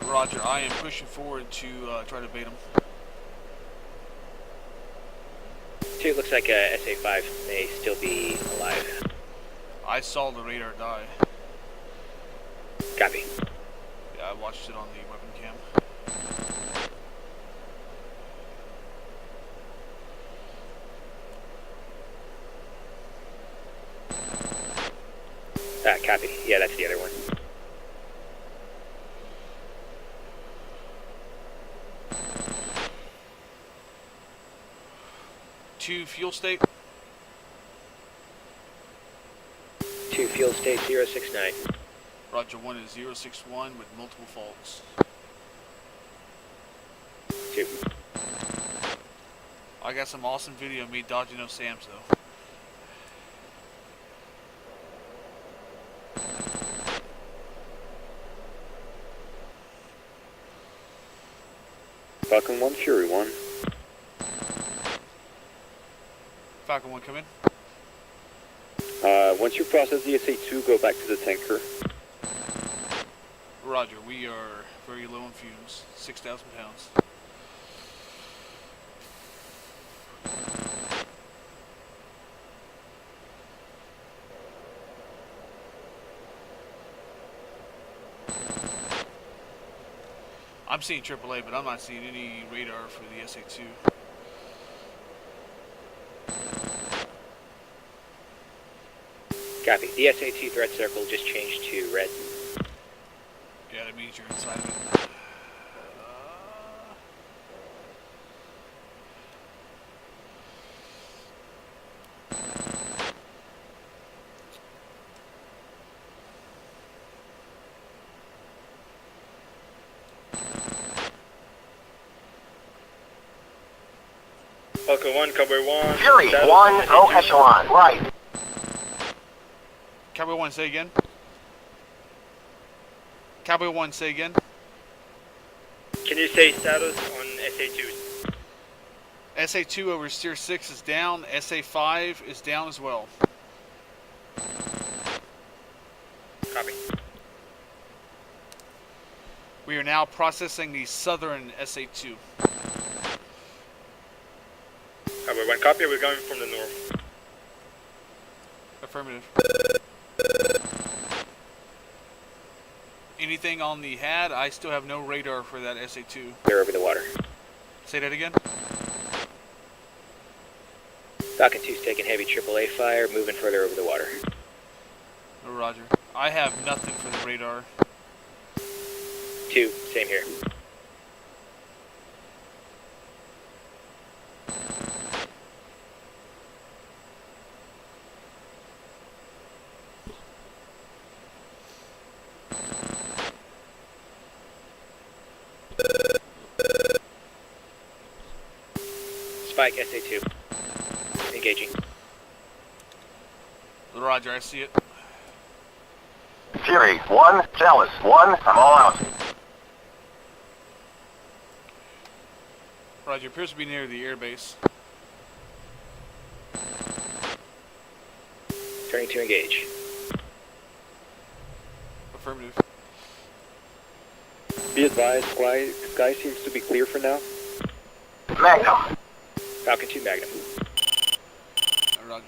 Roger, I am pushing forward to try to bait him. 2, looks like SA5 may still be alive. I saw the radar die. Copy. Yeah, I watched it on the weapon cam. Copy. Yeah, that's the other one. Two, fuel state. 2, fuel state 069. Roger, 1 is 061 with multiple faults. 2. I got some awesome video of me dodging those SAMs though. Falcon 1, Fury 1. Falcon 1, come in. Once you process the SA2, go back to the tanker. Roger, we are very low on fumes. 6,000 pounds. I'm seeing AAA, but I'm not seeing any radar for the SA2. Copy. The SA2 threat circle just changed to red. Yeah, that means you're inside of it. Falcon 1, Cowboy 1. Fury 1, O echelon, right. Cowboy 1, say again. Cowboy 1, say again. Can you say status on SA2? SA2 over Steer 6 is down. SA5 is down as well. Copy. We are now processing the southern SA2. Cowboy 1, copy. We're going from the north. Affirmative. Anything on the HAD? I still have no radar for that SA2. They're over the water. Say that again? Falcon 2's taking heavy AAA fire, moving further over the water. Oh, Roger. I have nothing for the radar. 2, same here. Spike SA2. Engaging. Roger, I see it. Fury 1, Chalice 1, I'm all out. Roger, appears to be near the airbase. Turning to engage. Affirmative. Be advised, sky seems to be clear for now. Magnum. Falcon 2 Magnum. Roger.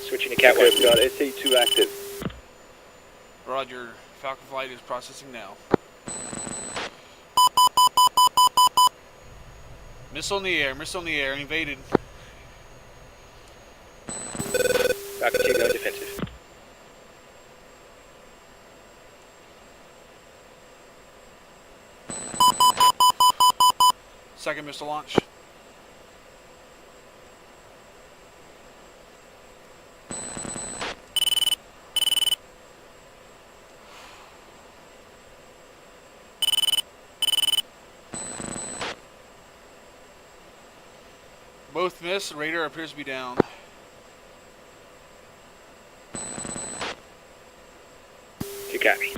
Switching to Cat 1. Okay, got SA2 active. Roger. Falcon Flight is processing now. Missile in the air, invaded. Falcon 2 going defensive. Second missile launch. Both missed. Radar appears to be down. You got me.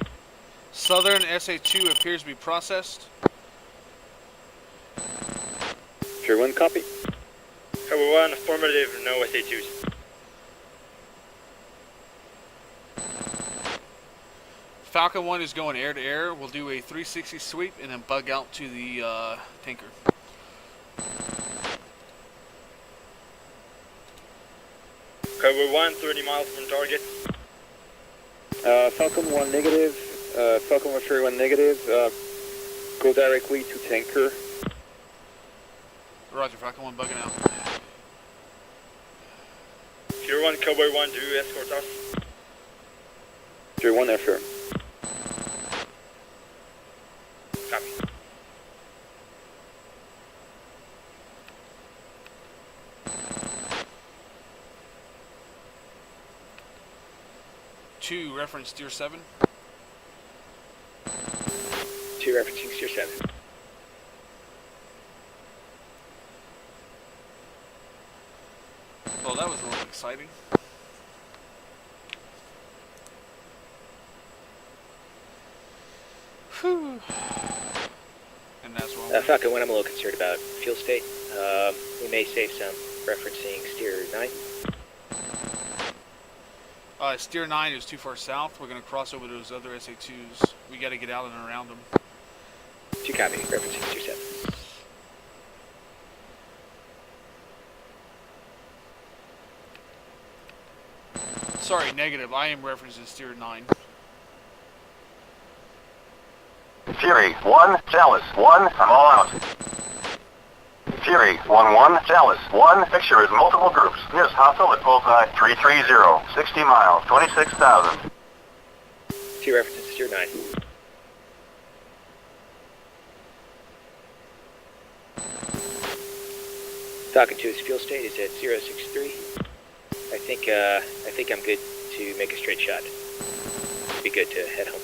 Southern SA2 appears to be processed. Sure, one copy. Cover 1, affirmative, no SA2s. Falcon 1 is going air to air. We'll do a 360 sweep and then bug out to the tanker. Cover 1, 30 miles from target. Falcon 1 negative. Falcon 131 negative. Go directly to tanker. Roger, Falcon 1 bugging out. Tier 1, Cowboy 1, do you escort us? Sure, one affirm. Copy. Two, reference Steer 7. 2 referencing Steer 7. Well, that was a little exciting. Whew. And that's what Falcon 1, I'm a little concerned about fuel state. We may save some referencing Steer 9. Steer 9 is too far south. We're going to cross over those other SA2s. We got to get out and around them. 2 copy, referencing Steer 7. Sorry, negative. I am referencing Steer 9. Fury 1, Chalice 1, I'm all out. Fury 1-1, Chalice 1, picture is multiple groups. Nearest hostile at bullseye 330, 60 miles, 26,000. 2 references Steer 9. Falcon 2's fuel state is at 063. I think I'm good to make a straight shot. Be good to head home.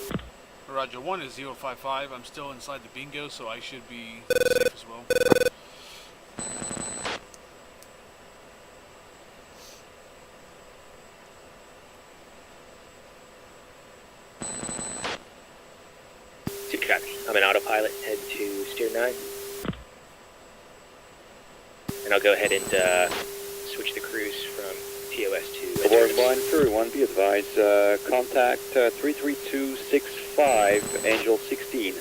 Roger, 1 is 055. I'm still inside the bingo, so I should be safe as well. Copy. I'm an autopilot, head to Steer 9. And I'll go ahead and switch the cruise from TOS to... Aboard line Fury 1, be advised, contact 33265, Angel 16.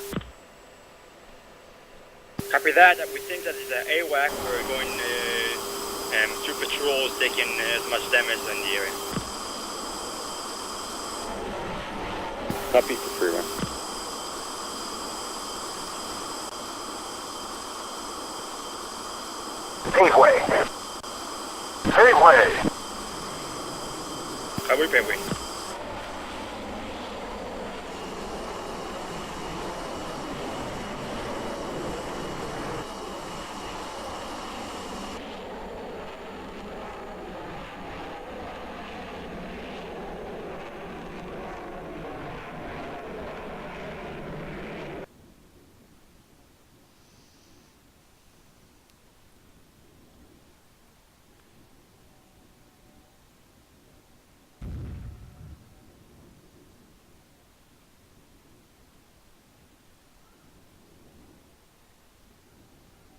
Copy that. We think that is AWAC. We're going through patrols, taking as much damage in the area. Copy for Fury 1. Paveway. Paveway. Copy, paveway.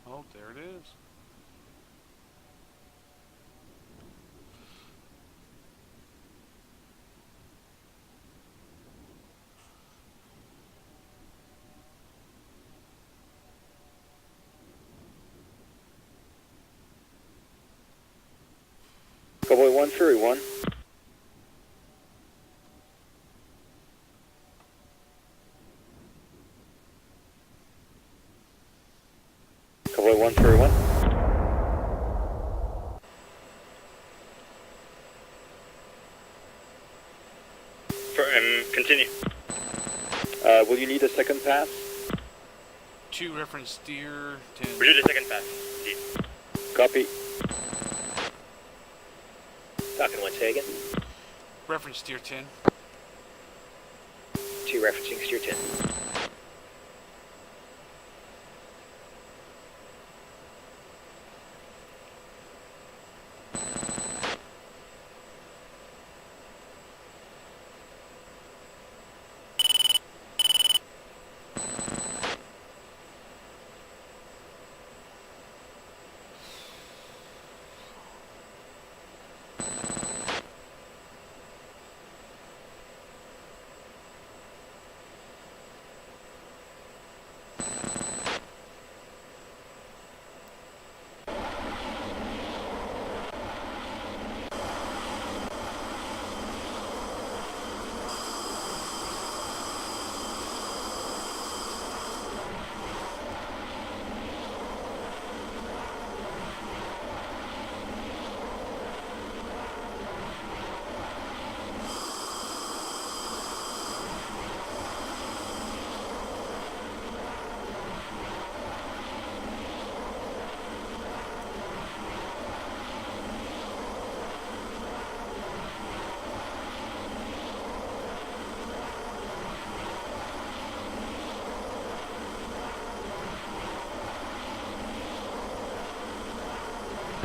Oh, there it is. Cowboy 1, Fury 1. Cowboy 1, Fury 1. Continue. Will you need a second pass? 2 reference Steer 10. We do the second pass. Indeed. Copy. Falcon 1, say again. Reference Steer 10. 2 referencing Steer 10.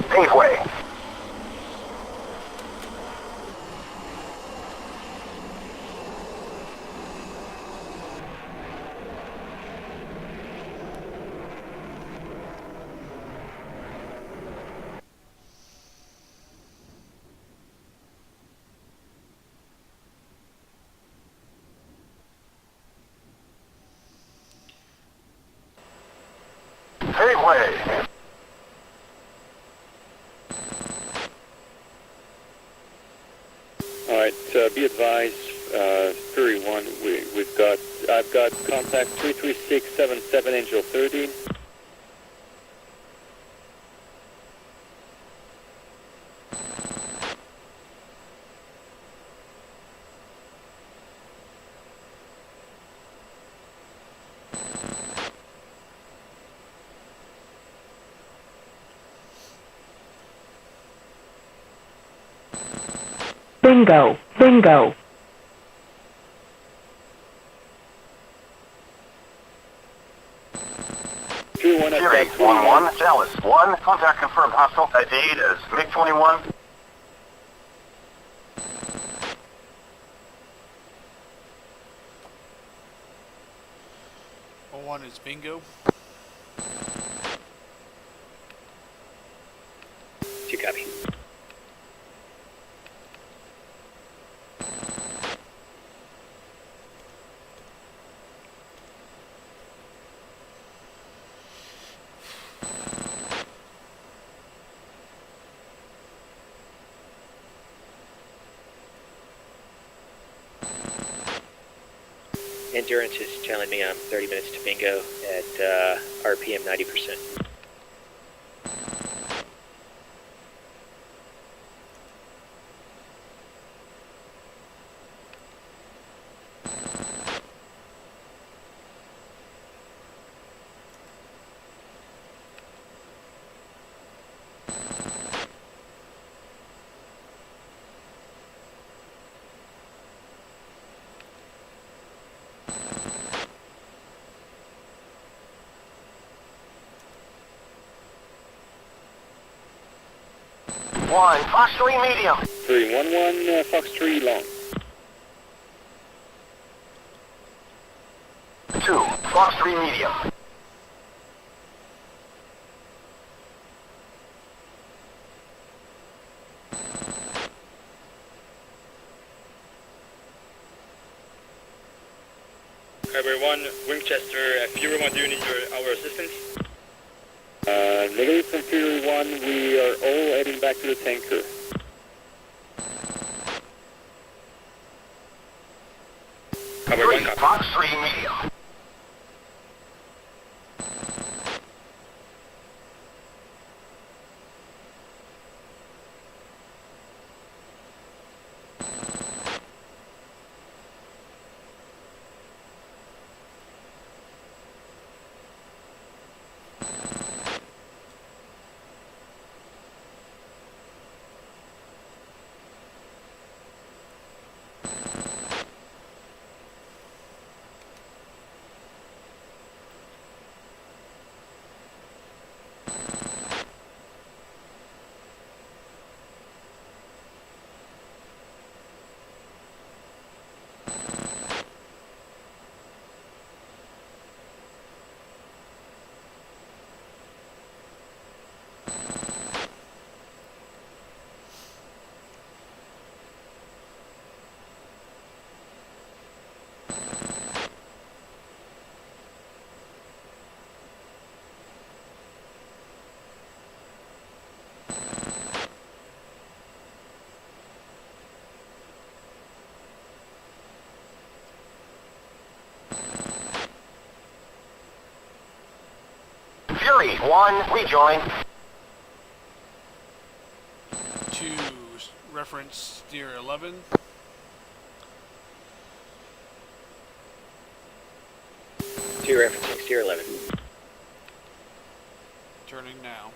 Paveway. Paveway. Alright, be advised, Fury 1, I've got contact 33677 Angel 13. Bingo. Bingo. Fury 1, I've Fury got 1-1, Dallas 1. Contact confirmed. Hostile ID as MiG-21. One is bingo. 2 copy. Endurance is telling me I'm 30 minutes to bingo at RPM 90%. One, Fox 3 medium. 311, Fox 3 long. 2, Fox 3 medium. Cover 1, Winchester, Fury 1, do you need our assistance? Negative from Fury 1, we are all heading back to the tanker. Cover 3, 1, copy. Fox 3 medium. Fury 1, rejoin. 2, reference steer 11. Two referencing steer 11. Turning now.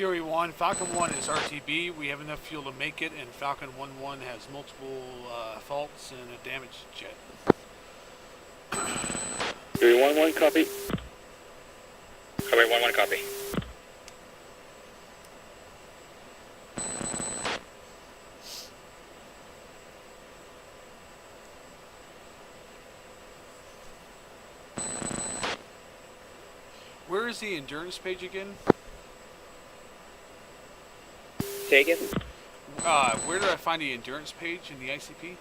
Fury 1, Falcon 1 is RTB. We have enough fuel to make it, and Falcon 1-1 has multiple faults and a damaged jet. Fury 1-1, copy. Copy, 1-1, copy. Where is the endurance page again? Say again? Where did I find the endurance page in the ICP?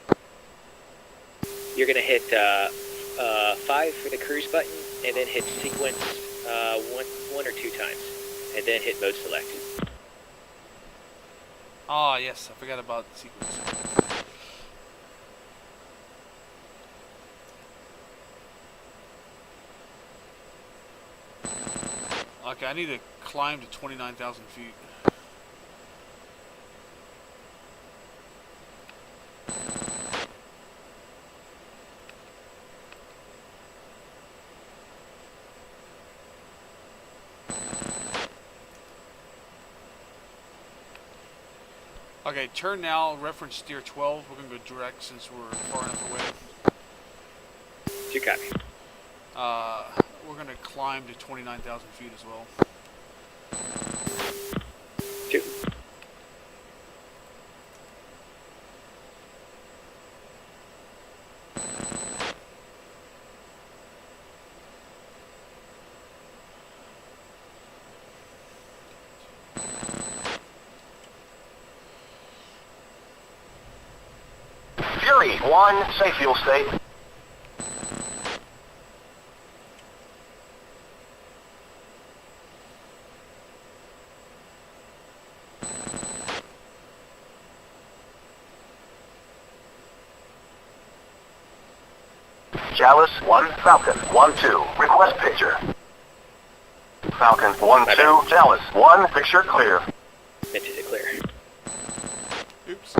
You're going to hit 5 for the cruise button, and then hit sequence one or two times, and then hit mode select. Ah, yes, I forgot about the sequence. Okay, I need to climb to 29,000 feet. Okay, turn now, reference steer 12. We're going to go direct since we're far enough away. 2 copy. We're going to climb to 29,000 feet as well. 2. Fury 1, safe fuel state. Chalice 1, Falcon 1-2, request picture. Falcon 1-2, Chalice 1, picture clear. Meant to declare. Oops.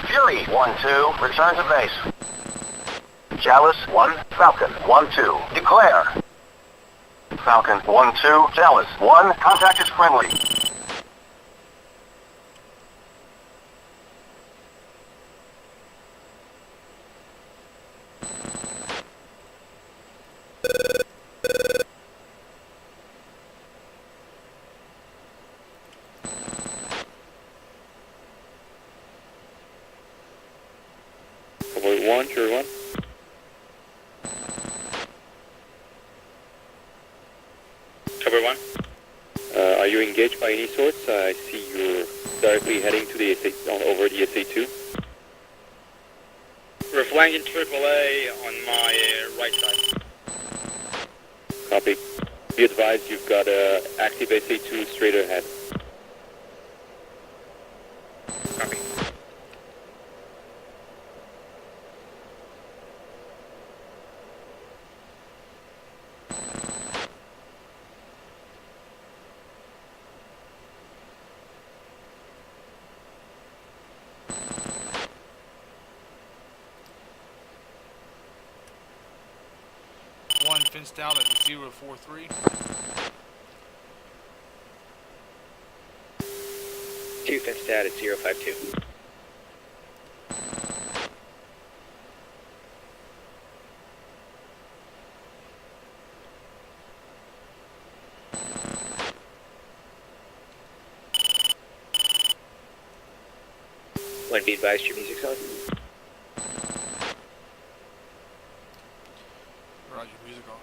Fury 1-2, return to base. Chalice 1, Falcon 1-2, declare. Falcon 1-2, Chalice 1, contact is friendly. Cowboy 1, Fury 1. Copy, 1. Are you engaged by any sorts? I see you're directly heading to the over the SA2. We're flying in AAA on my right side. Copy. Be advised, you've got active SA2 straight ahead. Copy. One fenced out at 043. 2 fenced out at 052. One, be advised, your music's on. Roger, music off.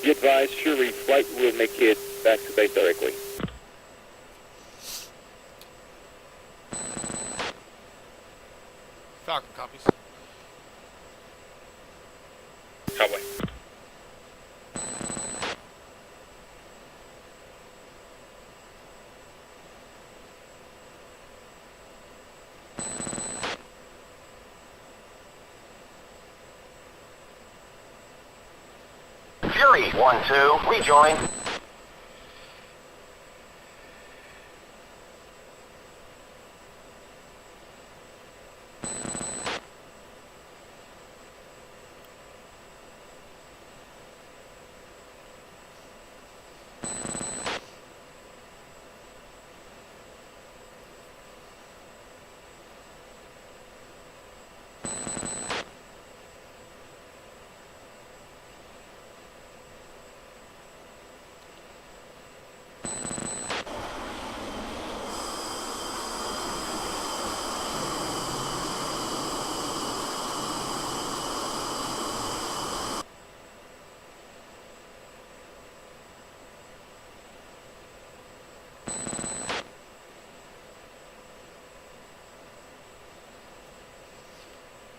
Be advised, Shuri, flight will make it back to base directly. Falcon copies. Cowboy. Fury 1-2, rejoin.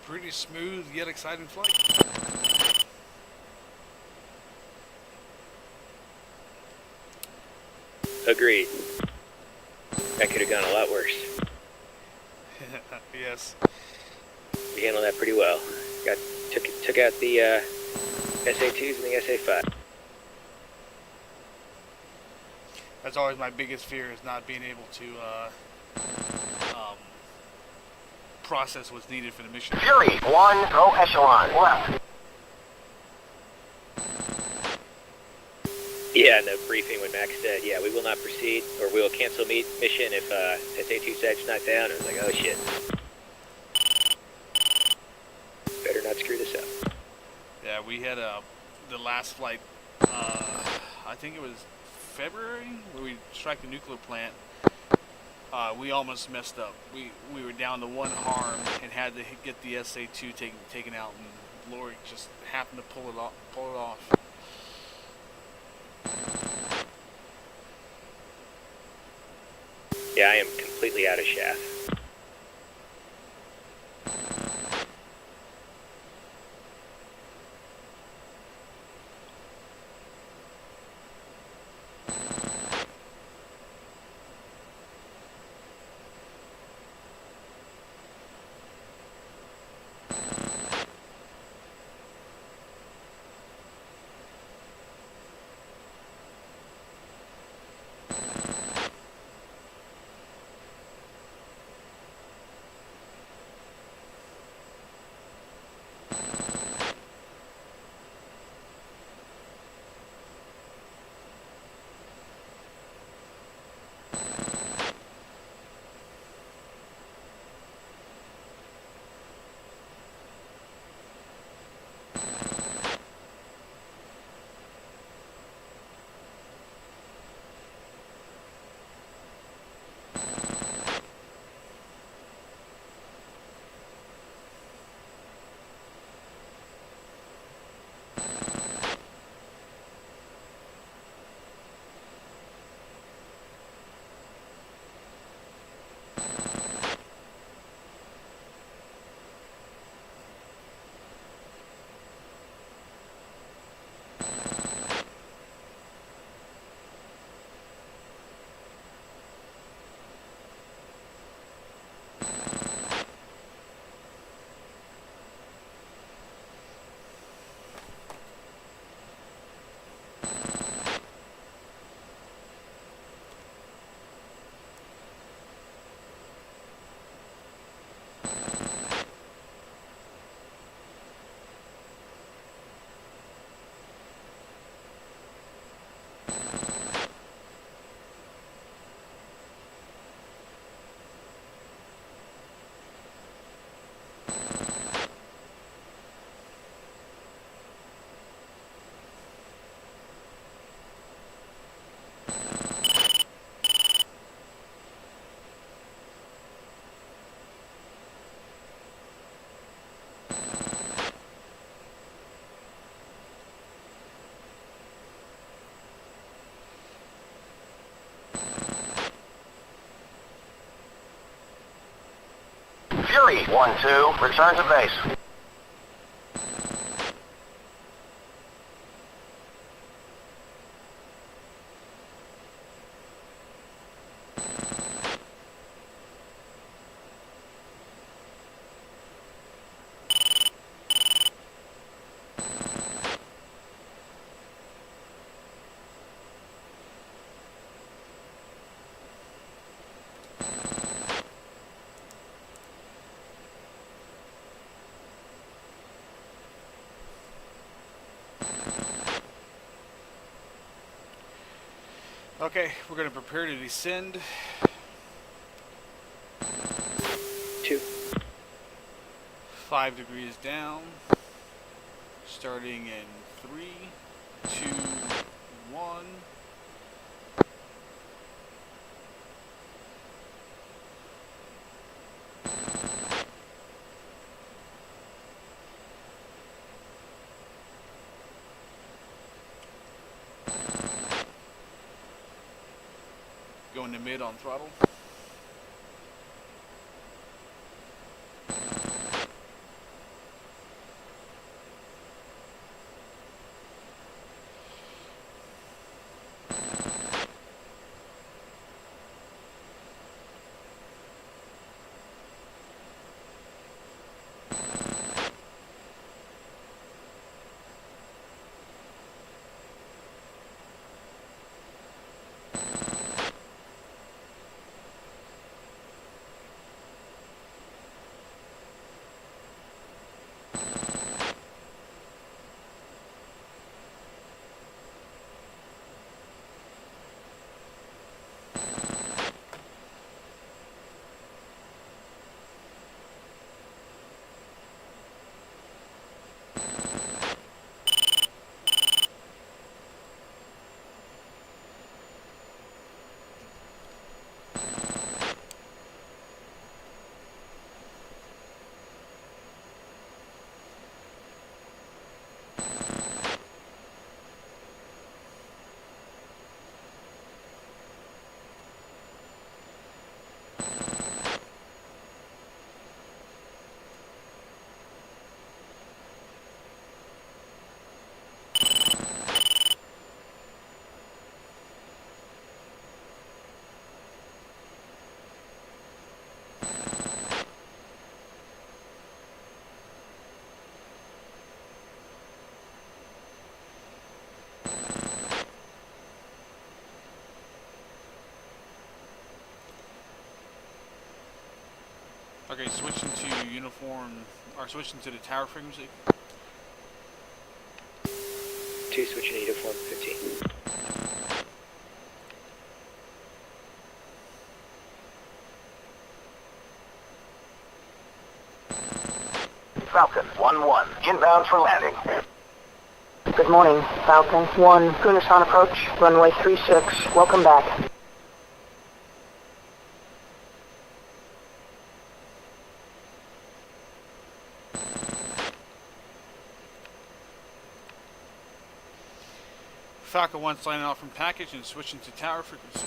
Pretty smooth yet exciting flight. Agreed. That could have gone a lot worse. Yes. We handled that pretty well. Took out the SA2s and the SA5. That's always my biggest fear, is not being able to process what's needed for the mission. Fury 1, go echelon, left. Yeah, in the briefing when Max said, yeah, we will not proceed, or we will cancel mission if SA2 Sag's not down, I was like, oh shit. Better not screw this up. Yeah, we had the last flight, I think it was February, where we struck the nuclear plant. We almost messed up. We were down to one harm and had to get the SA2 taken out, and Lori just happened to pull it off. Yeah, I am completely out of shaft. Fury 1-2, return to base. Okay, we're going to prepare to descend. 2. 5 degrees down. Starting in 3, 2, 1. Going to mid on throttle. Okay, switching to uniform, or switching to the tower frequency. 2, switching to uniform 15. Falcon 1-1, inbound for landing. Good morning, Falcon 1, Kunasan approach, runway 36, welcome back. Falcon 1 signing off from package and switching to tower frequency.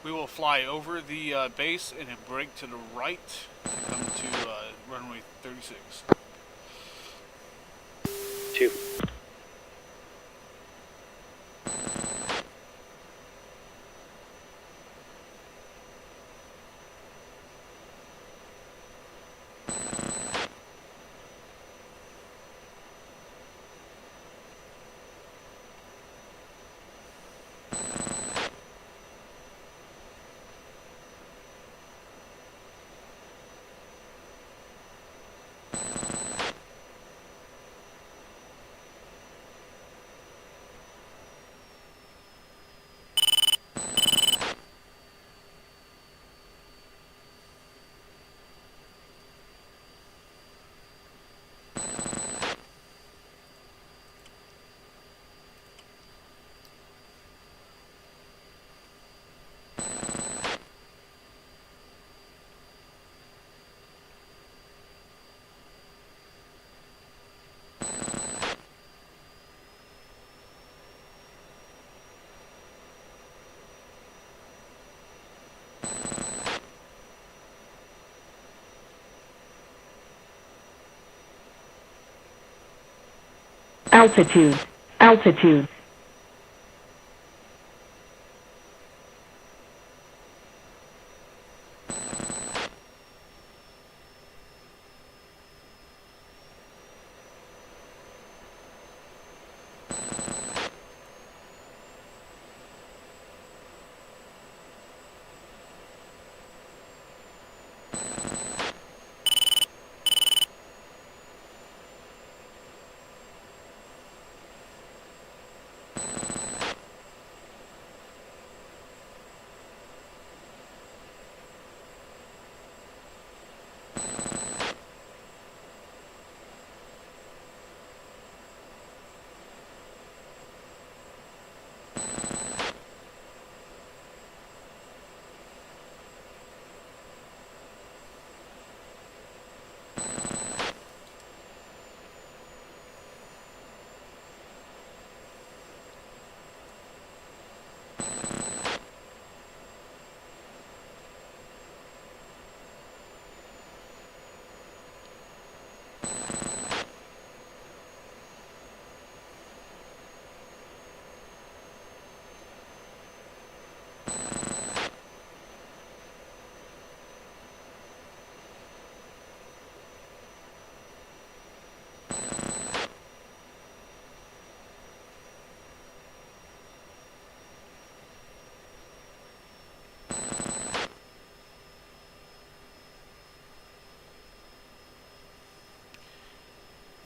We will fly over the base and then brake to the right to come to runway 36. 2. Altitude. Altitude.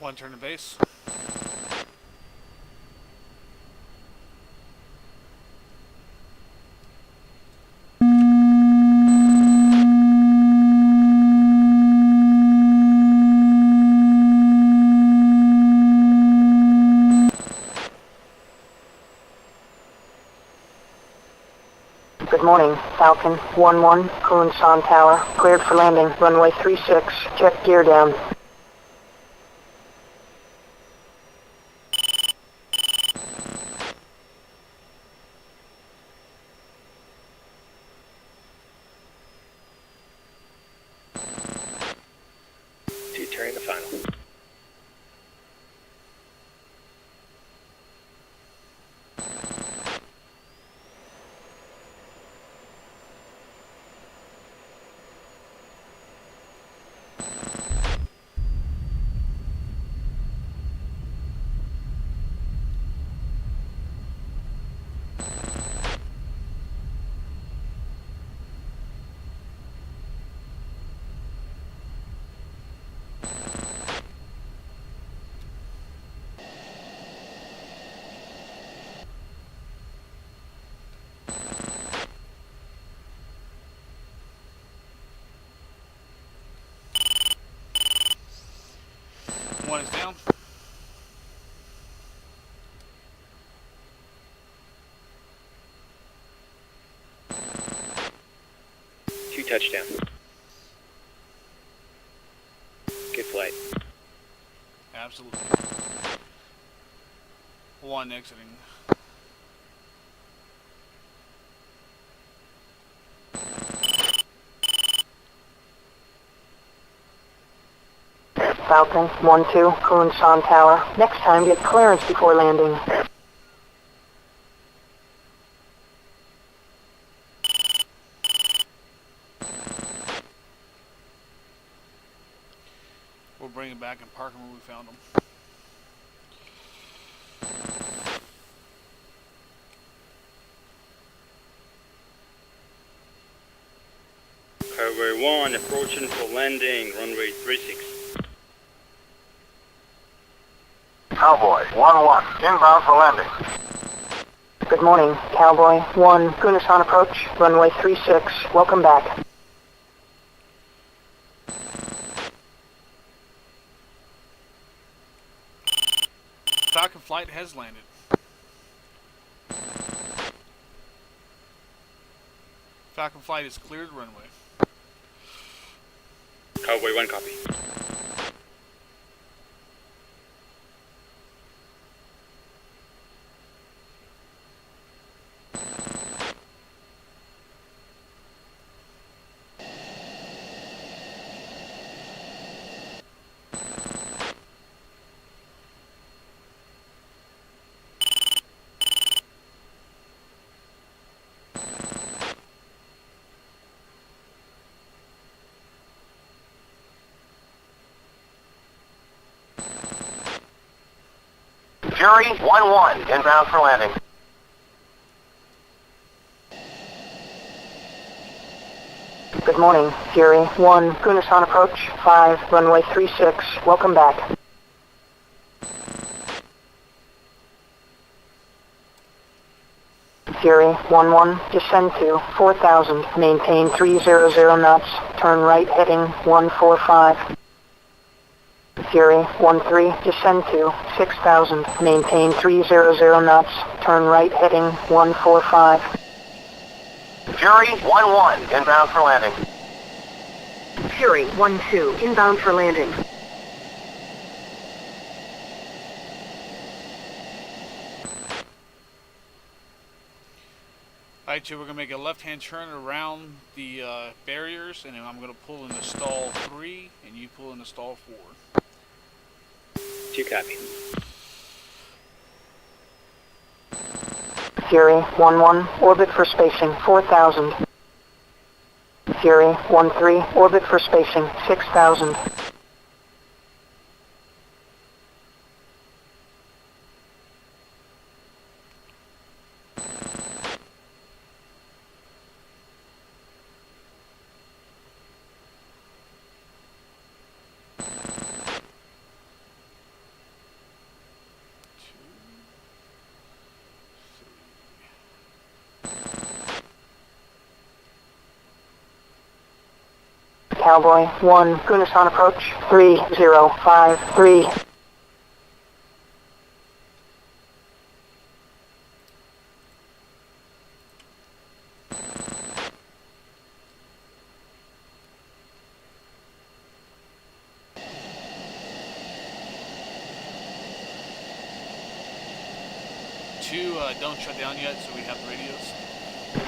One turn to base. Good morning, Falcon 1-1, Kunsan Tower, cleared for landing, runway 36, check gear down. Turning the final. One is down. Two touchdown. Good flight. Absolutely. One exiting. Falcon 1-2, Kunsan Tower. Next time, get clearance before landing. We'll bring him back and park him where we found him. Highway 1 approaching for landing, runway 36. Cowboy 1-1, inbound for landing. Good morning, Cowboy 1, Kunsan approach, runway 36. Welcome back. Falcon flight has landed. Falcon flight is cleared runway. Cowboy 1 copy. Fury 1-1, inbound for landing. Good morning, Fury 1, Kunsan approach, 5, runway 36. Welcome back. Fury 1-1, descend to 4,000, maintain 300 knots, turn right heading 145. Fury 1-3, descend to 6,000, maintain 300 knots, turn right heading 145. Fury 1-1, inbound for landing. Fury 1-2, inbound for landing. Alright, so we're going to make a left-hand turn around the barriers, and then I'm going to pull into stall 3, and you pull into stall 4. 2 copy. Fury 1-1, orbit for spacing 4,000. Fury 1-3, orbit for spacing 6,000. Cowboy 1, Kunsan approach, 3053. Don't shut down yet, so we have the radios.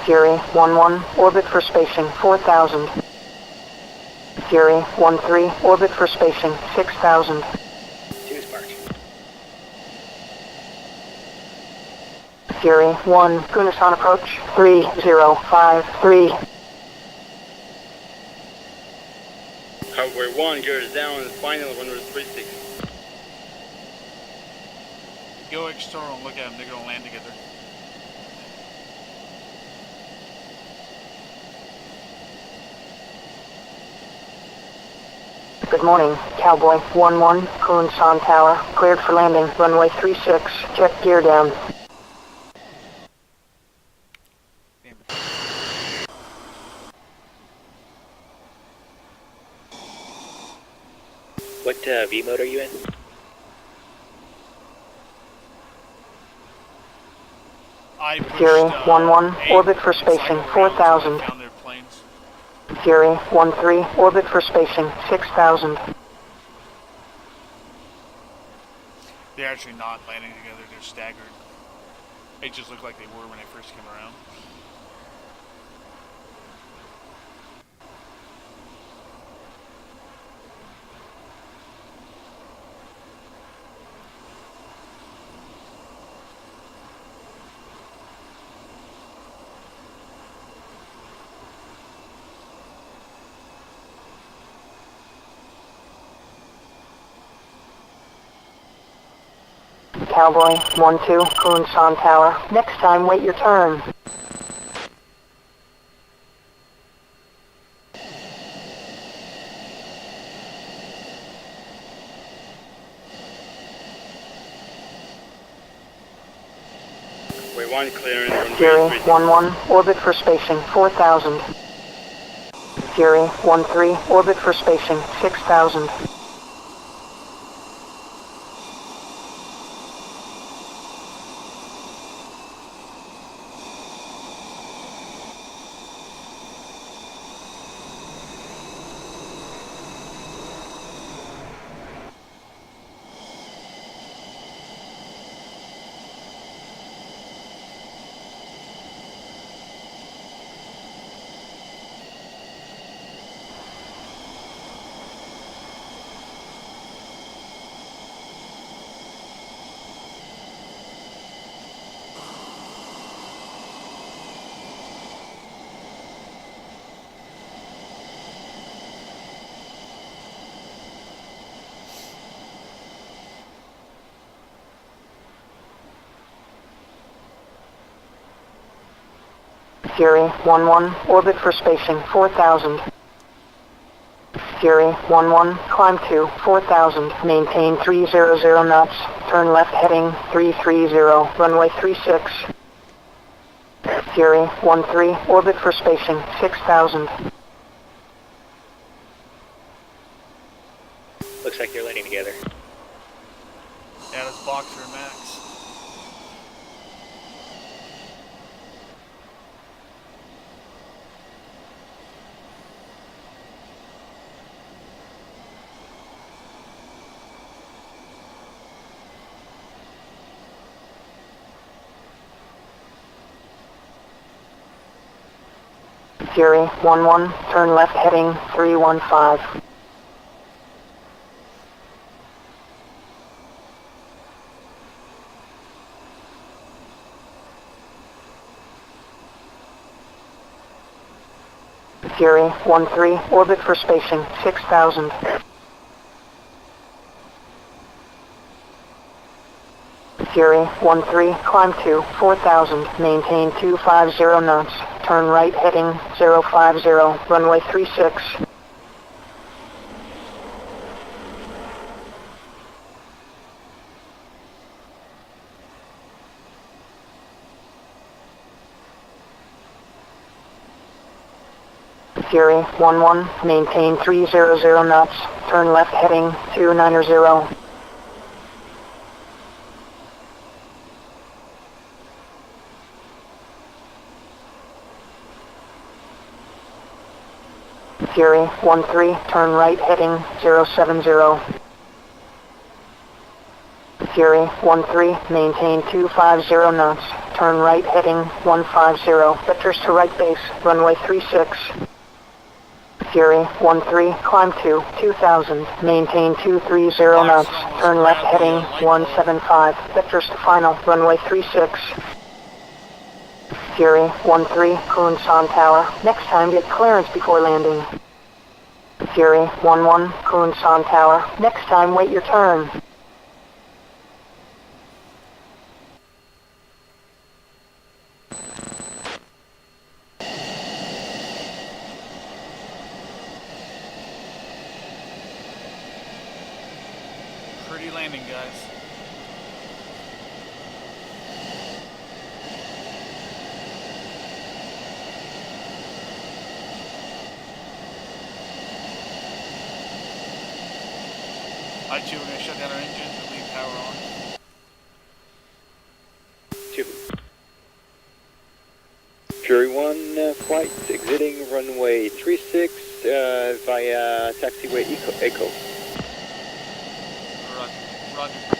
Fury 1-1, orbit for spacing 4,000. Fury 1-3, orbit for spacing 6,000. 2 spark. Fury 1, Kunsan approach, 3053. Highway 1 gears down, final runway 36. Go external and look at them, they're going to land together. Good morning, Cowboy 1-1, Kunsan Tower, cleared for landing, runway 36, check gear down. What V mode are you in? I pushed, Fury 1-1, orbit for spacing 4,000. Found their planes. Fury 1-3, orbit for spacing 6,000. They're actually not landing together, they're staggered. They just look like they were when they first came around. Cowboy, 1-2, Kunsan Tower. Next time, wait your turn. We want clearing runway Fury, 3. 1-1, orbit for spacing, 4,000. Fury, 1-3, orbit for spacing, 6,000. Fury, 1-1, orbit for spacing, 4,000. Fury, 1-1, climb to 4,000, maintain 300 knots, turn left heading 330, runway 36. Fury, 1-3, orbit for spacing, 6,000. Looks like they're landing together. Yeah, that's Boxer and Max. Fury, 1-1, turn left heading 315. Fury, 1-3, orbit for spacing, 6,000. Fury, 1-3, climb to 4,000, maintain 250 knots, turn right heading 050, runway 36. Fury, 1-1, maintain 300 knots, turn left heading 290. Fury, 1-3, turn right heading 070. Fury, 1-3, maintain 250 knots, turn right heading 150, vectors to right base, runway 36. Fury, 1-3, climb to 2,000, maintain 230 knots, turn left heading 175, vectors to final, runway 36. Fury, 1-3, Kunsan Tower. Next time, get clearance before landing. Fury, 1-1, Kunsan Tower. Next time, wait your turn. Pretty landing, guys. Alright, we're gonna shut down our engines and leave power on. 2. Fury 1 flight exiting runway 36 via taxiway Echo. Roger. Roger.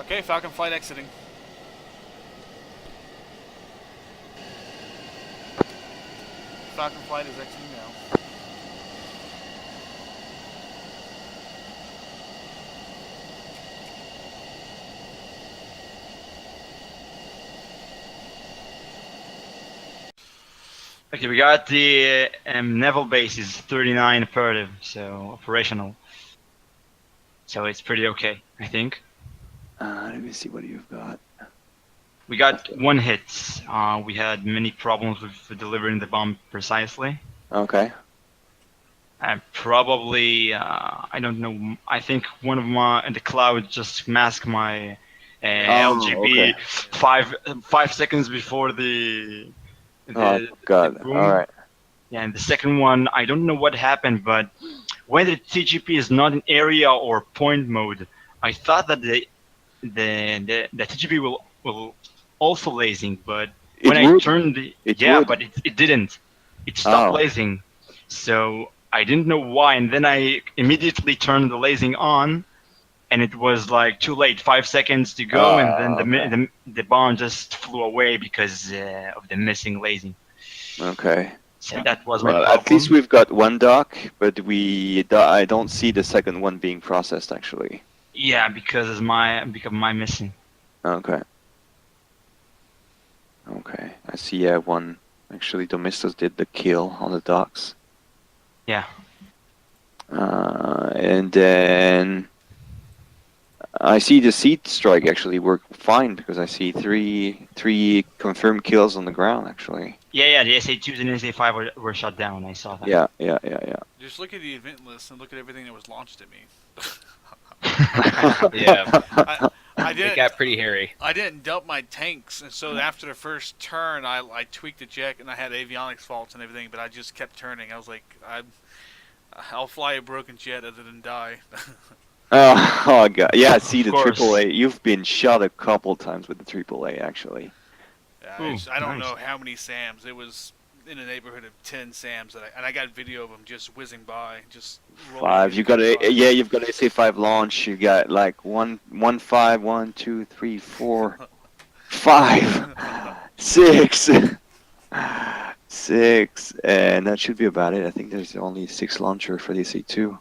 Okay, Falcon flight exiting. Falcon flight is exiting now. Okay, we got the naval base is 39 operative, so operational. So it's pretty okay, I think. Let me see what you've got. We got one hit. We had many problems with delivering the bomb precisely. Okay. And probably, I don't know, I think one of the cloud just masked my LGB okay. 5 seconds before the Oh God! the boom. All right. Yeah, and the second one, I don't know what happened, but when the TGP is not in area or point mode, I thought that the TGP will also lasing, but when I turned the but it didn't. It stopped lasing, so I didn't know why, and then I immediately turned the lasing on, and it was like too late, 5 seconds to go, and then the bomb just flew away because of the missing lasing. Okay. So that was my problem. At least we've got one dock, but I don't see the second one being processed actually. Yeah, because of my missing. Okay. Okay. I see one. Actually, Domestos did the kill on the docks. Yeah. And then I see the seat strike actually worked fine because I see three confirmed kills on the ground actually. Yeah, the SA2s and SA5 were shut down. I saw that. Yeah. Just look at the event list and look at everything that was launched at me. Yeah. I didn't. It got pretty hairy. I didn't dump my tanks, and so after the first turn, I tweaked the jet, and I had avionics faults and everything, but I just kept turning. I was like, I'll fly a broken jet other than die. Oh God! Yeah, see the AAA. You've been shot a couple times with the AAA actually. Yeah, I don't know how many SAMs. It was in the neighborhood of 10 SAMs and I got video of them just whizzing by, just 5. You got you've got SA5 launch. You got like 1 2 3 4 5 6 6, and that should be about it. I think there's only 6 launcher for the SA2.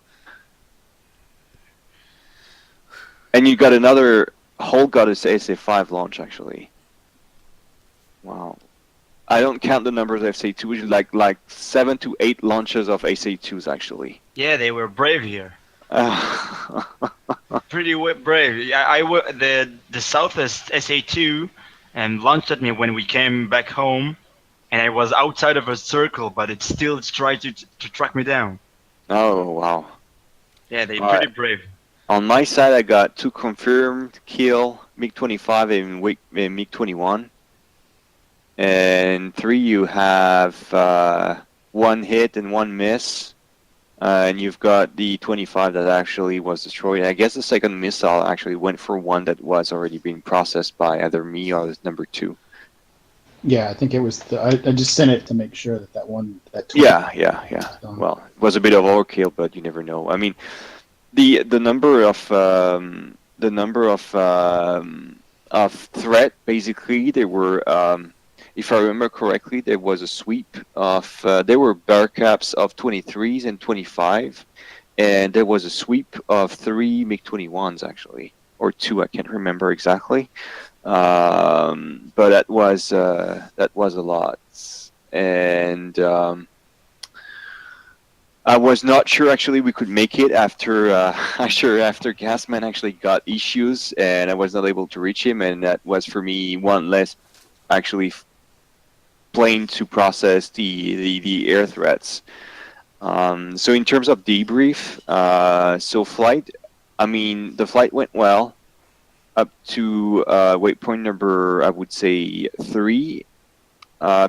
And you got another whole goddess SA5 launch actually. Wow. I don't count the numbers of SA2s, like 7 to 8 launches of SA2s actually. Yeah, they were brave here. Pretty brave. The Southwest SA2 launched at me when we came back home, and I was outside of a circle, but it still tried to track me down. Oh wow. Yeah, they're pretty brave. On my side, I got 2 confirmed kill, MiG-25 and MiG-21. And 3 you have 1 hit and 1 miss. And you've got the 25 that actually was destroyed. I guess the second missile actually went for one that was already being processed by either me or number 2. Yeah, I think it was. I just sent it to make sure that one. Yeah. Well, it was a bit of overkill, but you never know. I mean, the number of threat basically there were. If I remember correctly, there was a sweep of there were bear caps of 23s and 25, and there was a sweep of 3 MiG-21s actually, or 2. I can't remember exactly. But that was a lot, and I was not sure actually we could make it after after Gasman actually got issues, and I was not able to reach him, and that was for me one less actually plane to process the air threats. So in terms of debrief, so flight, I mean the flight went well. Up to waypoint number, I would say 3.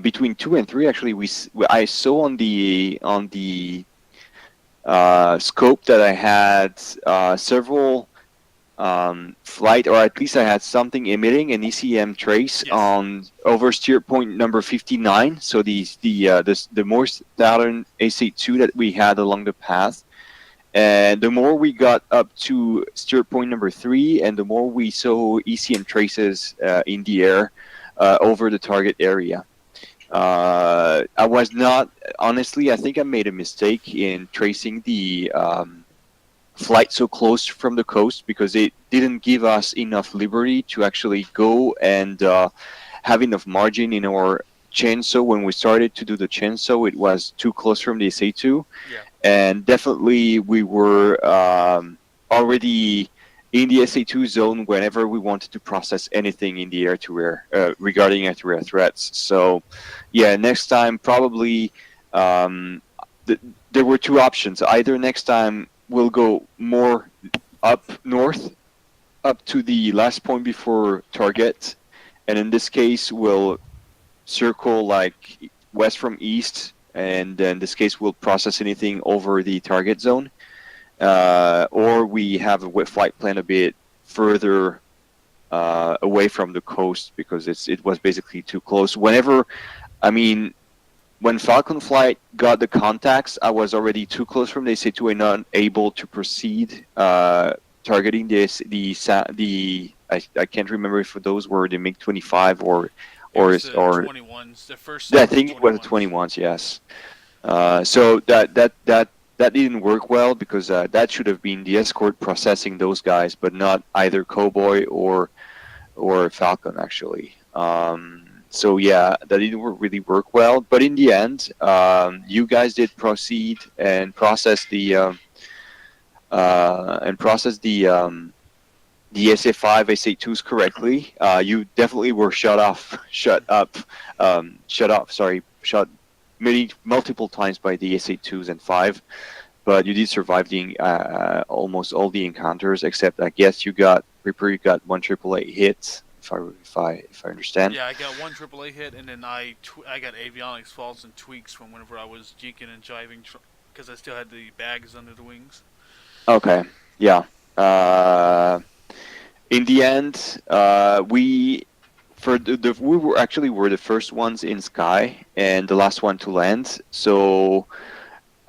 Between 2 and 3, actually, I saw on the scope that I had several flight, or at least I had something emitting an ECM trace on oversteer point number 59. So the more southern AC2 that we had along the path. And the more we got up to steer point number 3, and the more we saw ECM traces in the air over the target area. I was not, honestly, I think I made a mistake in tracing the flight so close from the coast, because it didn't give us enough liberty to actually go and have enough margin in our chainsaw. When we started to do the chainsaw, it was too close from the SA2. Yeah. And definitely we were already in the SA2 zone whenever we wanted to process anything in the air-to-air regarding air-to-air threats. So, yeah, next time probably there were two options. Either next time we'll go more up north, up to the last point before target, and in this case we'll circle like west from east, and in this case we'll process anything over the target zone. Or we have a flight plan a bit further away from the coast, because it was basically too close. When Falcon Flight got the contacts, I was already too close from the SA2 and not able to proceed targeting I can't remember if those were the MiG-25 or 21s. The first. I think it was the 21s. Yes. So that didn't work well, because that should have been the escort processing those guys, but not either Cowboy or Falcon actually. So yeah, that didn't really work well. But in the end, you guys did proceed and process the SA5, SA2s correctly. You definitely were shot multiple times by the SA2s and 5, but you did survive almost all the encounters, except I guess you got one AAA hit, if I understand. Yeah, I got one AAA hit, and then I got avionics faults and tweaks from whenever I was jinking and jiving, because I still had the bags under the wings. Okay, yeah. In the end, we were the first ones in sky and the last one to land. So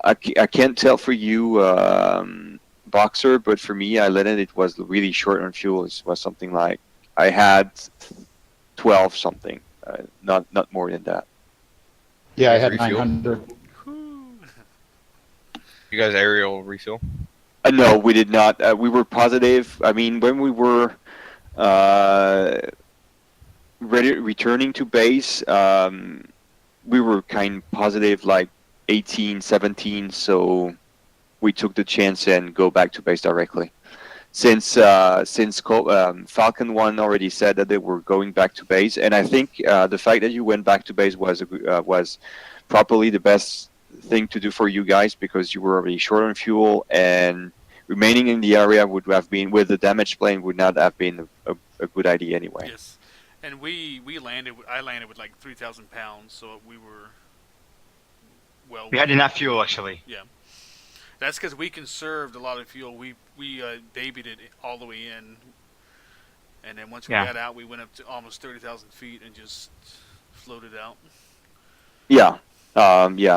I can't tell for you, Boxer, but for me, I landed. It was really short on fuel. It was something like I had 12 something, not more than that. Yeah, I had Refuel? 900. You guys aerial refuel? No, we did not. We were positive. I mean, when we were returning to base, we were kind of positive, like 18, 17. So we took the chance and go back to base directly. Since Falcon 1 already said that they were going back to base, and I think the fact that you went back to base was probably the best thing to do for you guys, because you were already short on fuel, and remaining in the area would have been, with the damaged plane, would not have been a good idea anyway. Yes, and we landed. I landed with like 3,000 pounds, so we were well. We had enough fuel actually. Yeah, that's because we conserved a lot of fuel. We babied it all the way in, and then once we got out, we went up to almost 30,000 feet and just floated out. Yeah.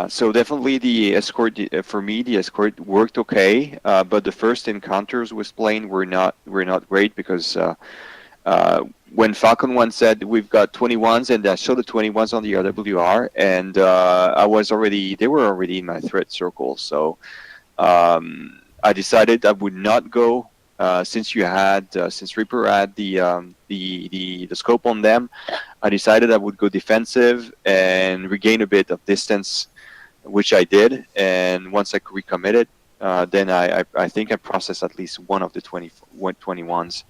So definitely the escort, for me, the escort worked okay, but the first encounters with plane were not great, because when Falcon 1 said we've got 21s, and I saw the 21s on the RWR, and they were already in my threat circle, so I decided I would not go, since Reaper had the scope on them. I decided I would go defensive and regain a bit of distance, which I did. And once I recommitted, then I think I processed at least one of the 21s.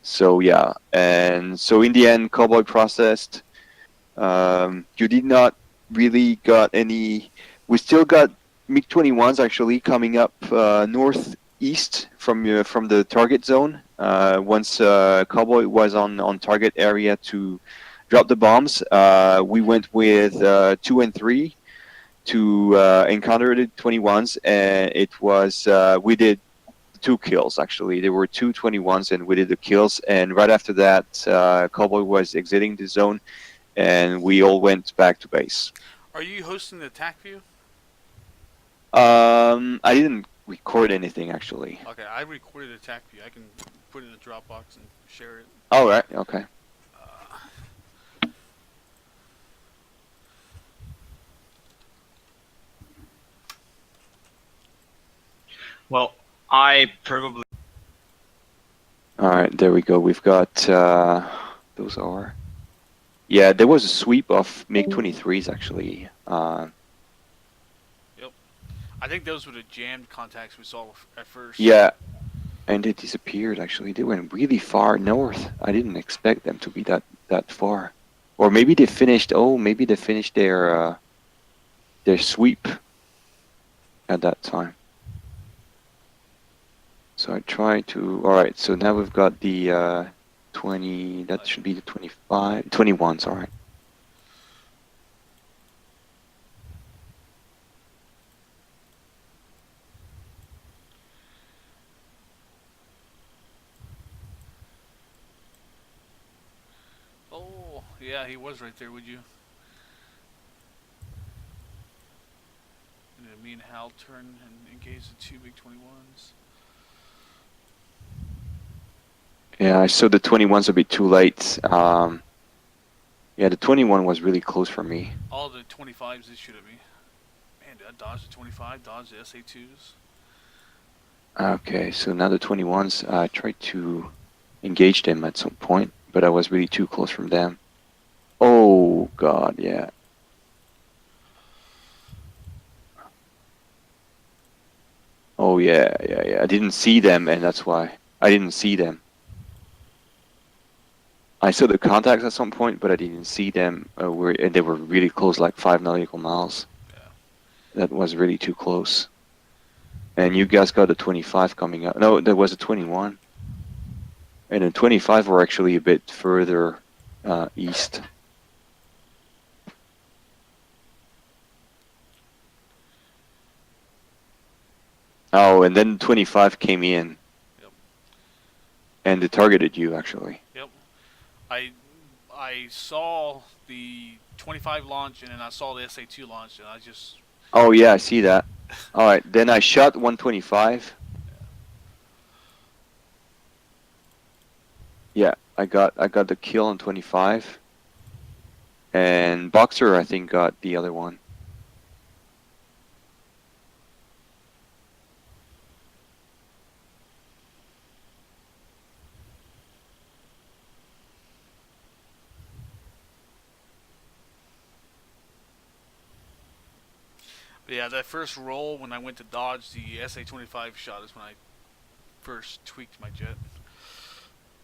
So yeah, and so in the end, Cowboy processed. You did not really got any. We still got MiG-21s actually coming up northeast from the target zone. Once Cowboy was on target area to drop the bombs, we went with 2 and 3 to encounter the 21s, and it was we did 2 kills actually. There were 2 21s, and we did the kills. And right after that, Cowboy was exiting the zone, and we all went back to base. Are you hosting the attack view? I didn't record anything actually. Okay, I recorded a attack view. I can put it in the Dropbox and share it. All right. Okay. Well, I probably. All right. There we go. We've got those are. Yeah, there was a sweep of MiG-23s actually. Yep. I think those were the jammed contacts we saw at first. Yeah, and they disappeared actually. They went really far north. I didn't expect them to be that far. Or maybe they finished. Oh, maybe they finished their sweep at that time. So I try to. All right. So now we've got the 20. That should be the 25, 21s. All right. Oh, yeah, he was right there. Would you? And me and Hal turn and engage the two big 21s. Yeah, I saw the 21's a bit too late. Yeah, the 21 was really close for me. All the 25s they shoot at me. Man, did I dodge the 25? Dodge the SA2s? Okay, so now the 21s, I tried to engage them at some point, but I was really too close from them. Oh, God, yeah. Oh, yeah. I didn't see them, and that's why. I didn't see them. I saw the contacts at some point, but I didn't see them, and they were really close, like 5 nautical miles. Yeah. That was really too close. And you guys got a 25 coming up. No, there was a 21. And the 25 were actually a bit further east. Oh, and then 25 came in. Yep. And they targeted you, actually. Yep. I saw the 25 launch, and then I saw the SA2 launch, and I just... Oh, yeah, I see that. All right, then I shot 125. Yeah, I got the kill on 25. And Boxer, I think, got the other one. But yeah, that first roll when I went to dodge the SA-25 shot is when I first tweaked my jet.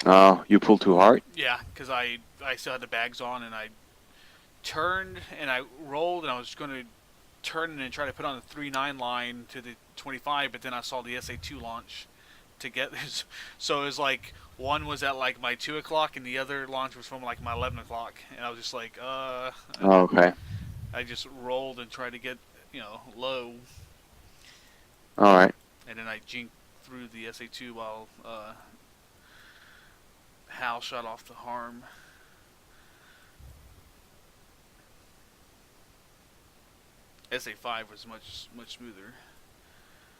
Oh, you pulled too hard? Yeah, because I still had the bags on, and I turned and I rolled, and I was going to turn and try to put on the 3-9 line to the 25, but then I saw the SA-2 launch to get this. So it was like one was at like my 2 o'clock, and the other launch was from like my 11 o'clock, and I was just like, Oh, okay. I just rolled and tried to get, low. All right. And then I jinked through the SA-2 while Hal shot off the harm. SA-5 was much smoother.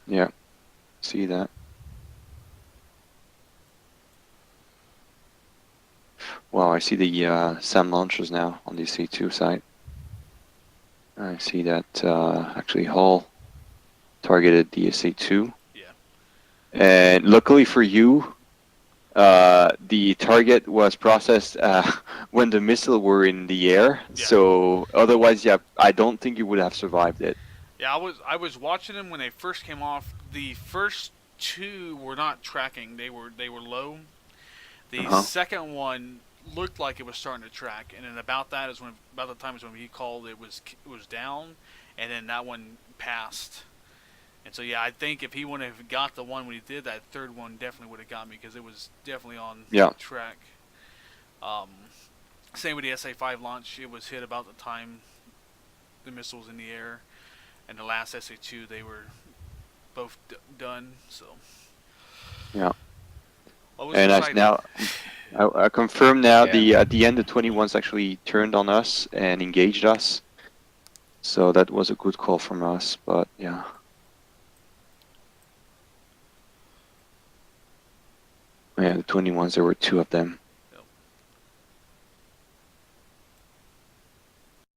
Yeah, see that. Wow, I see the SAM launchers now on the C2 side. I see that actually Hull targeted the SA-2. Yeah. And luckily for you, the target was processed when the missile were in the air. Yeah. So otherwise, yeah, I don't think you would have survived it. Yeah, I was watching them when they first came off. The first two were not tracking; they were low. The second one looked like it was starting to track, and then about the time is when he called it was down, and then that one passed. And so yeah, I think if he wouldn't have got the one when he did, that third one definitely would have got me, because it was definitely on track. Same with the SA-5 launch; it was hit about the time the missile was in the air, and the last SA-2 they were both done. So yeah. And I confirm now at the end the 21s actually turned on us and engaged us. So that was a good call from us, but yeah. Yeah, the 21s, there were 2 of them.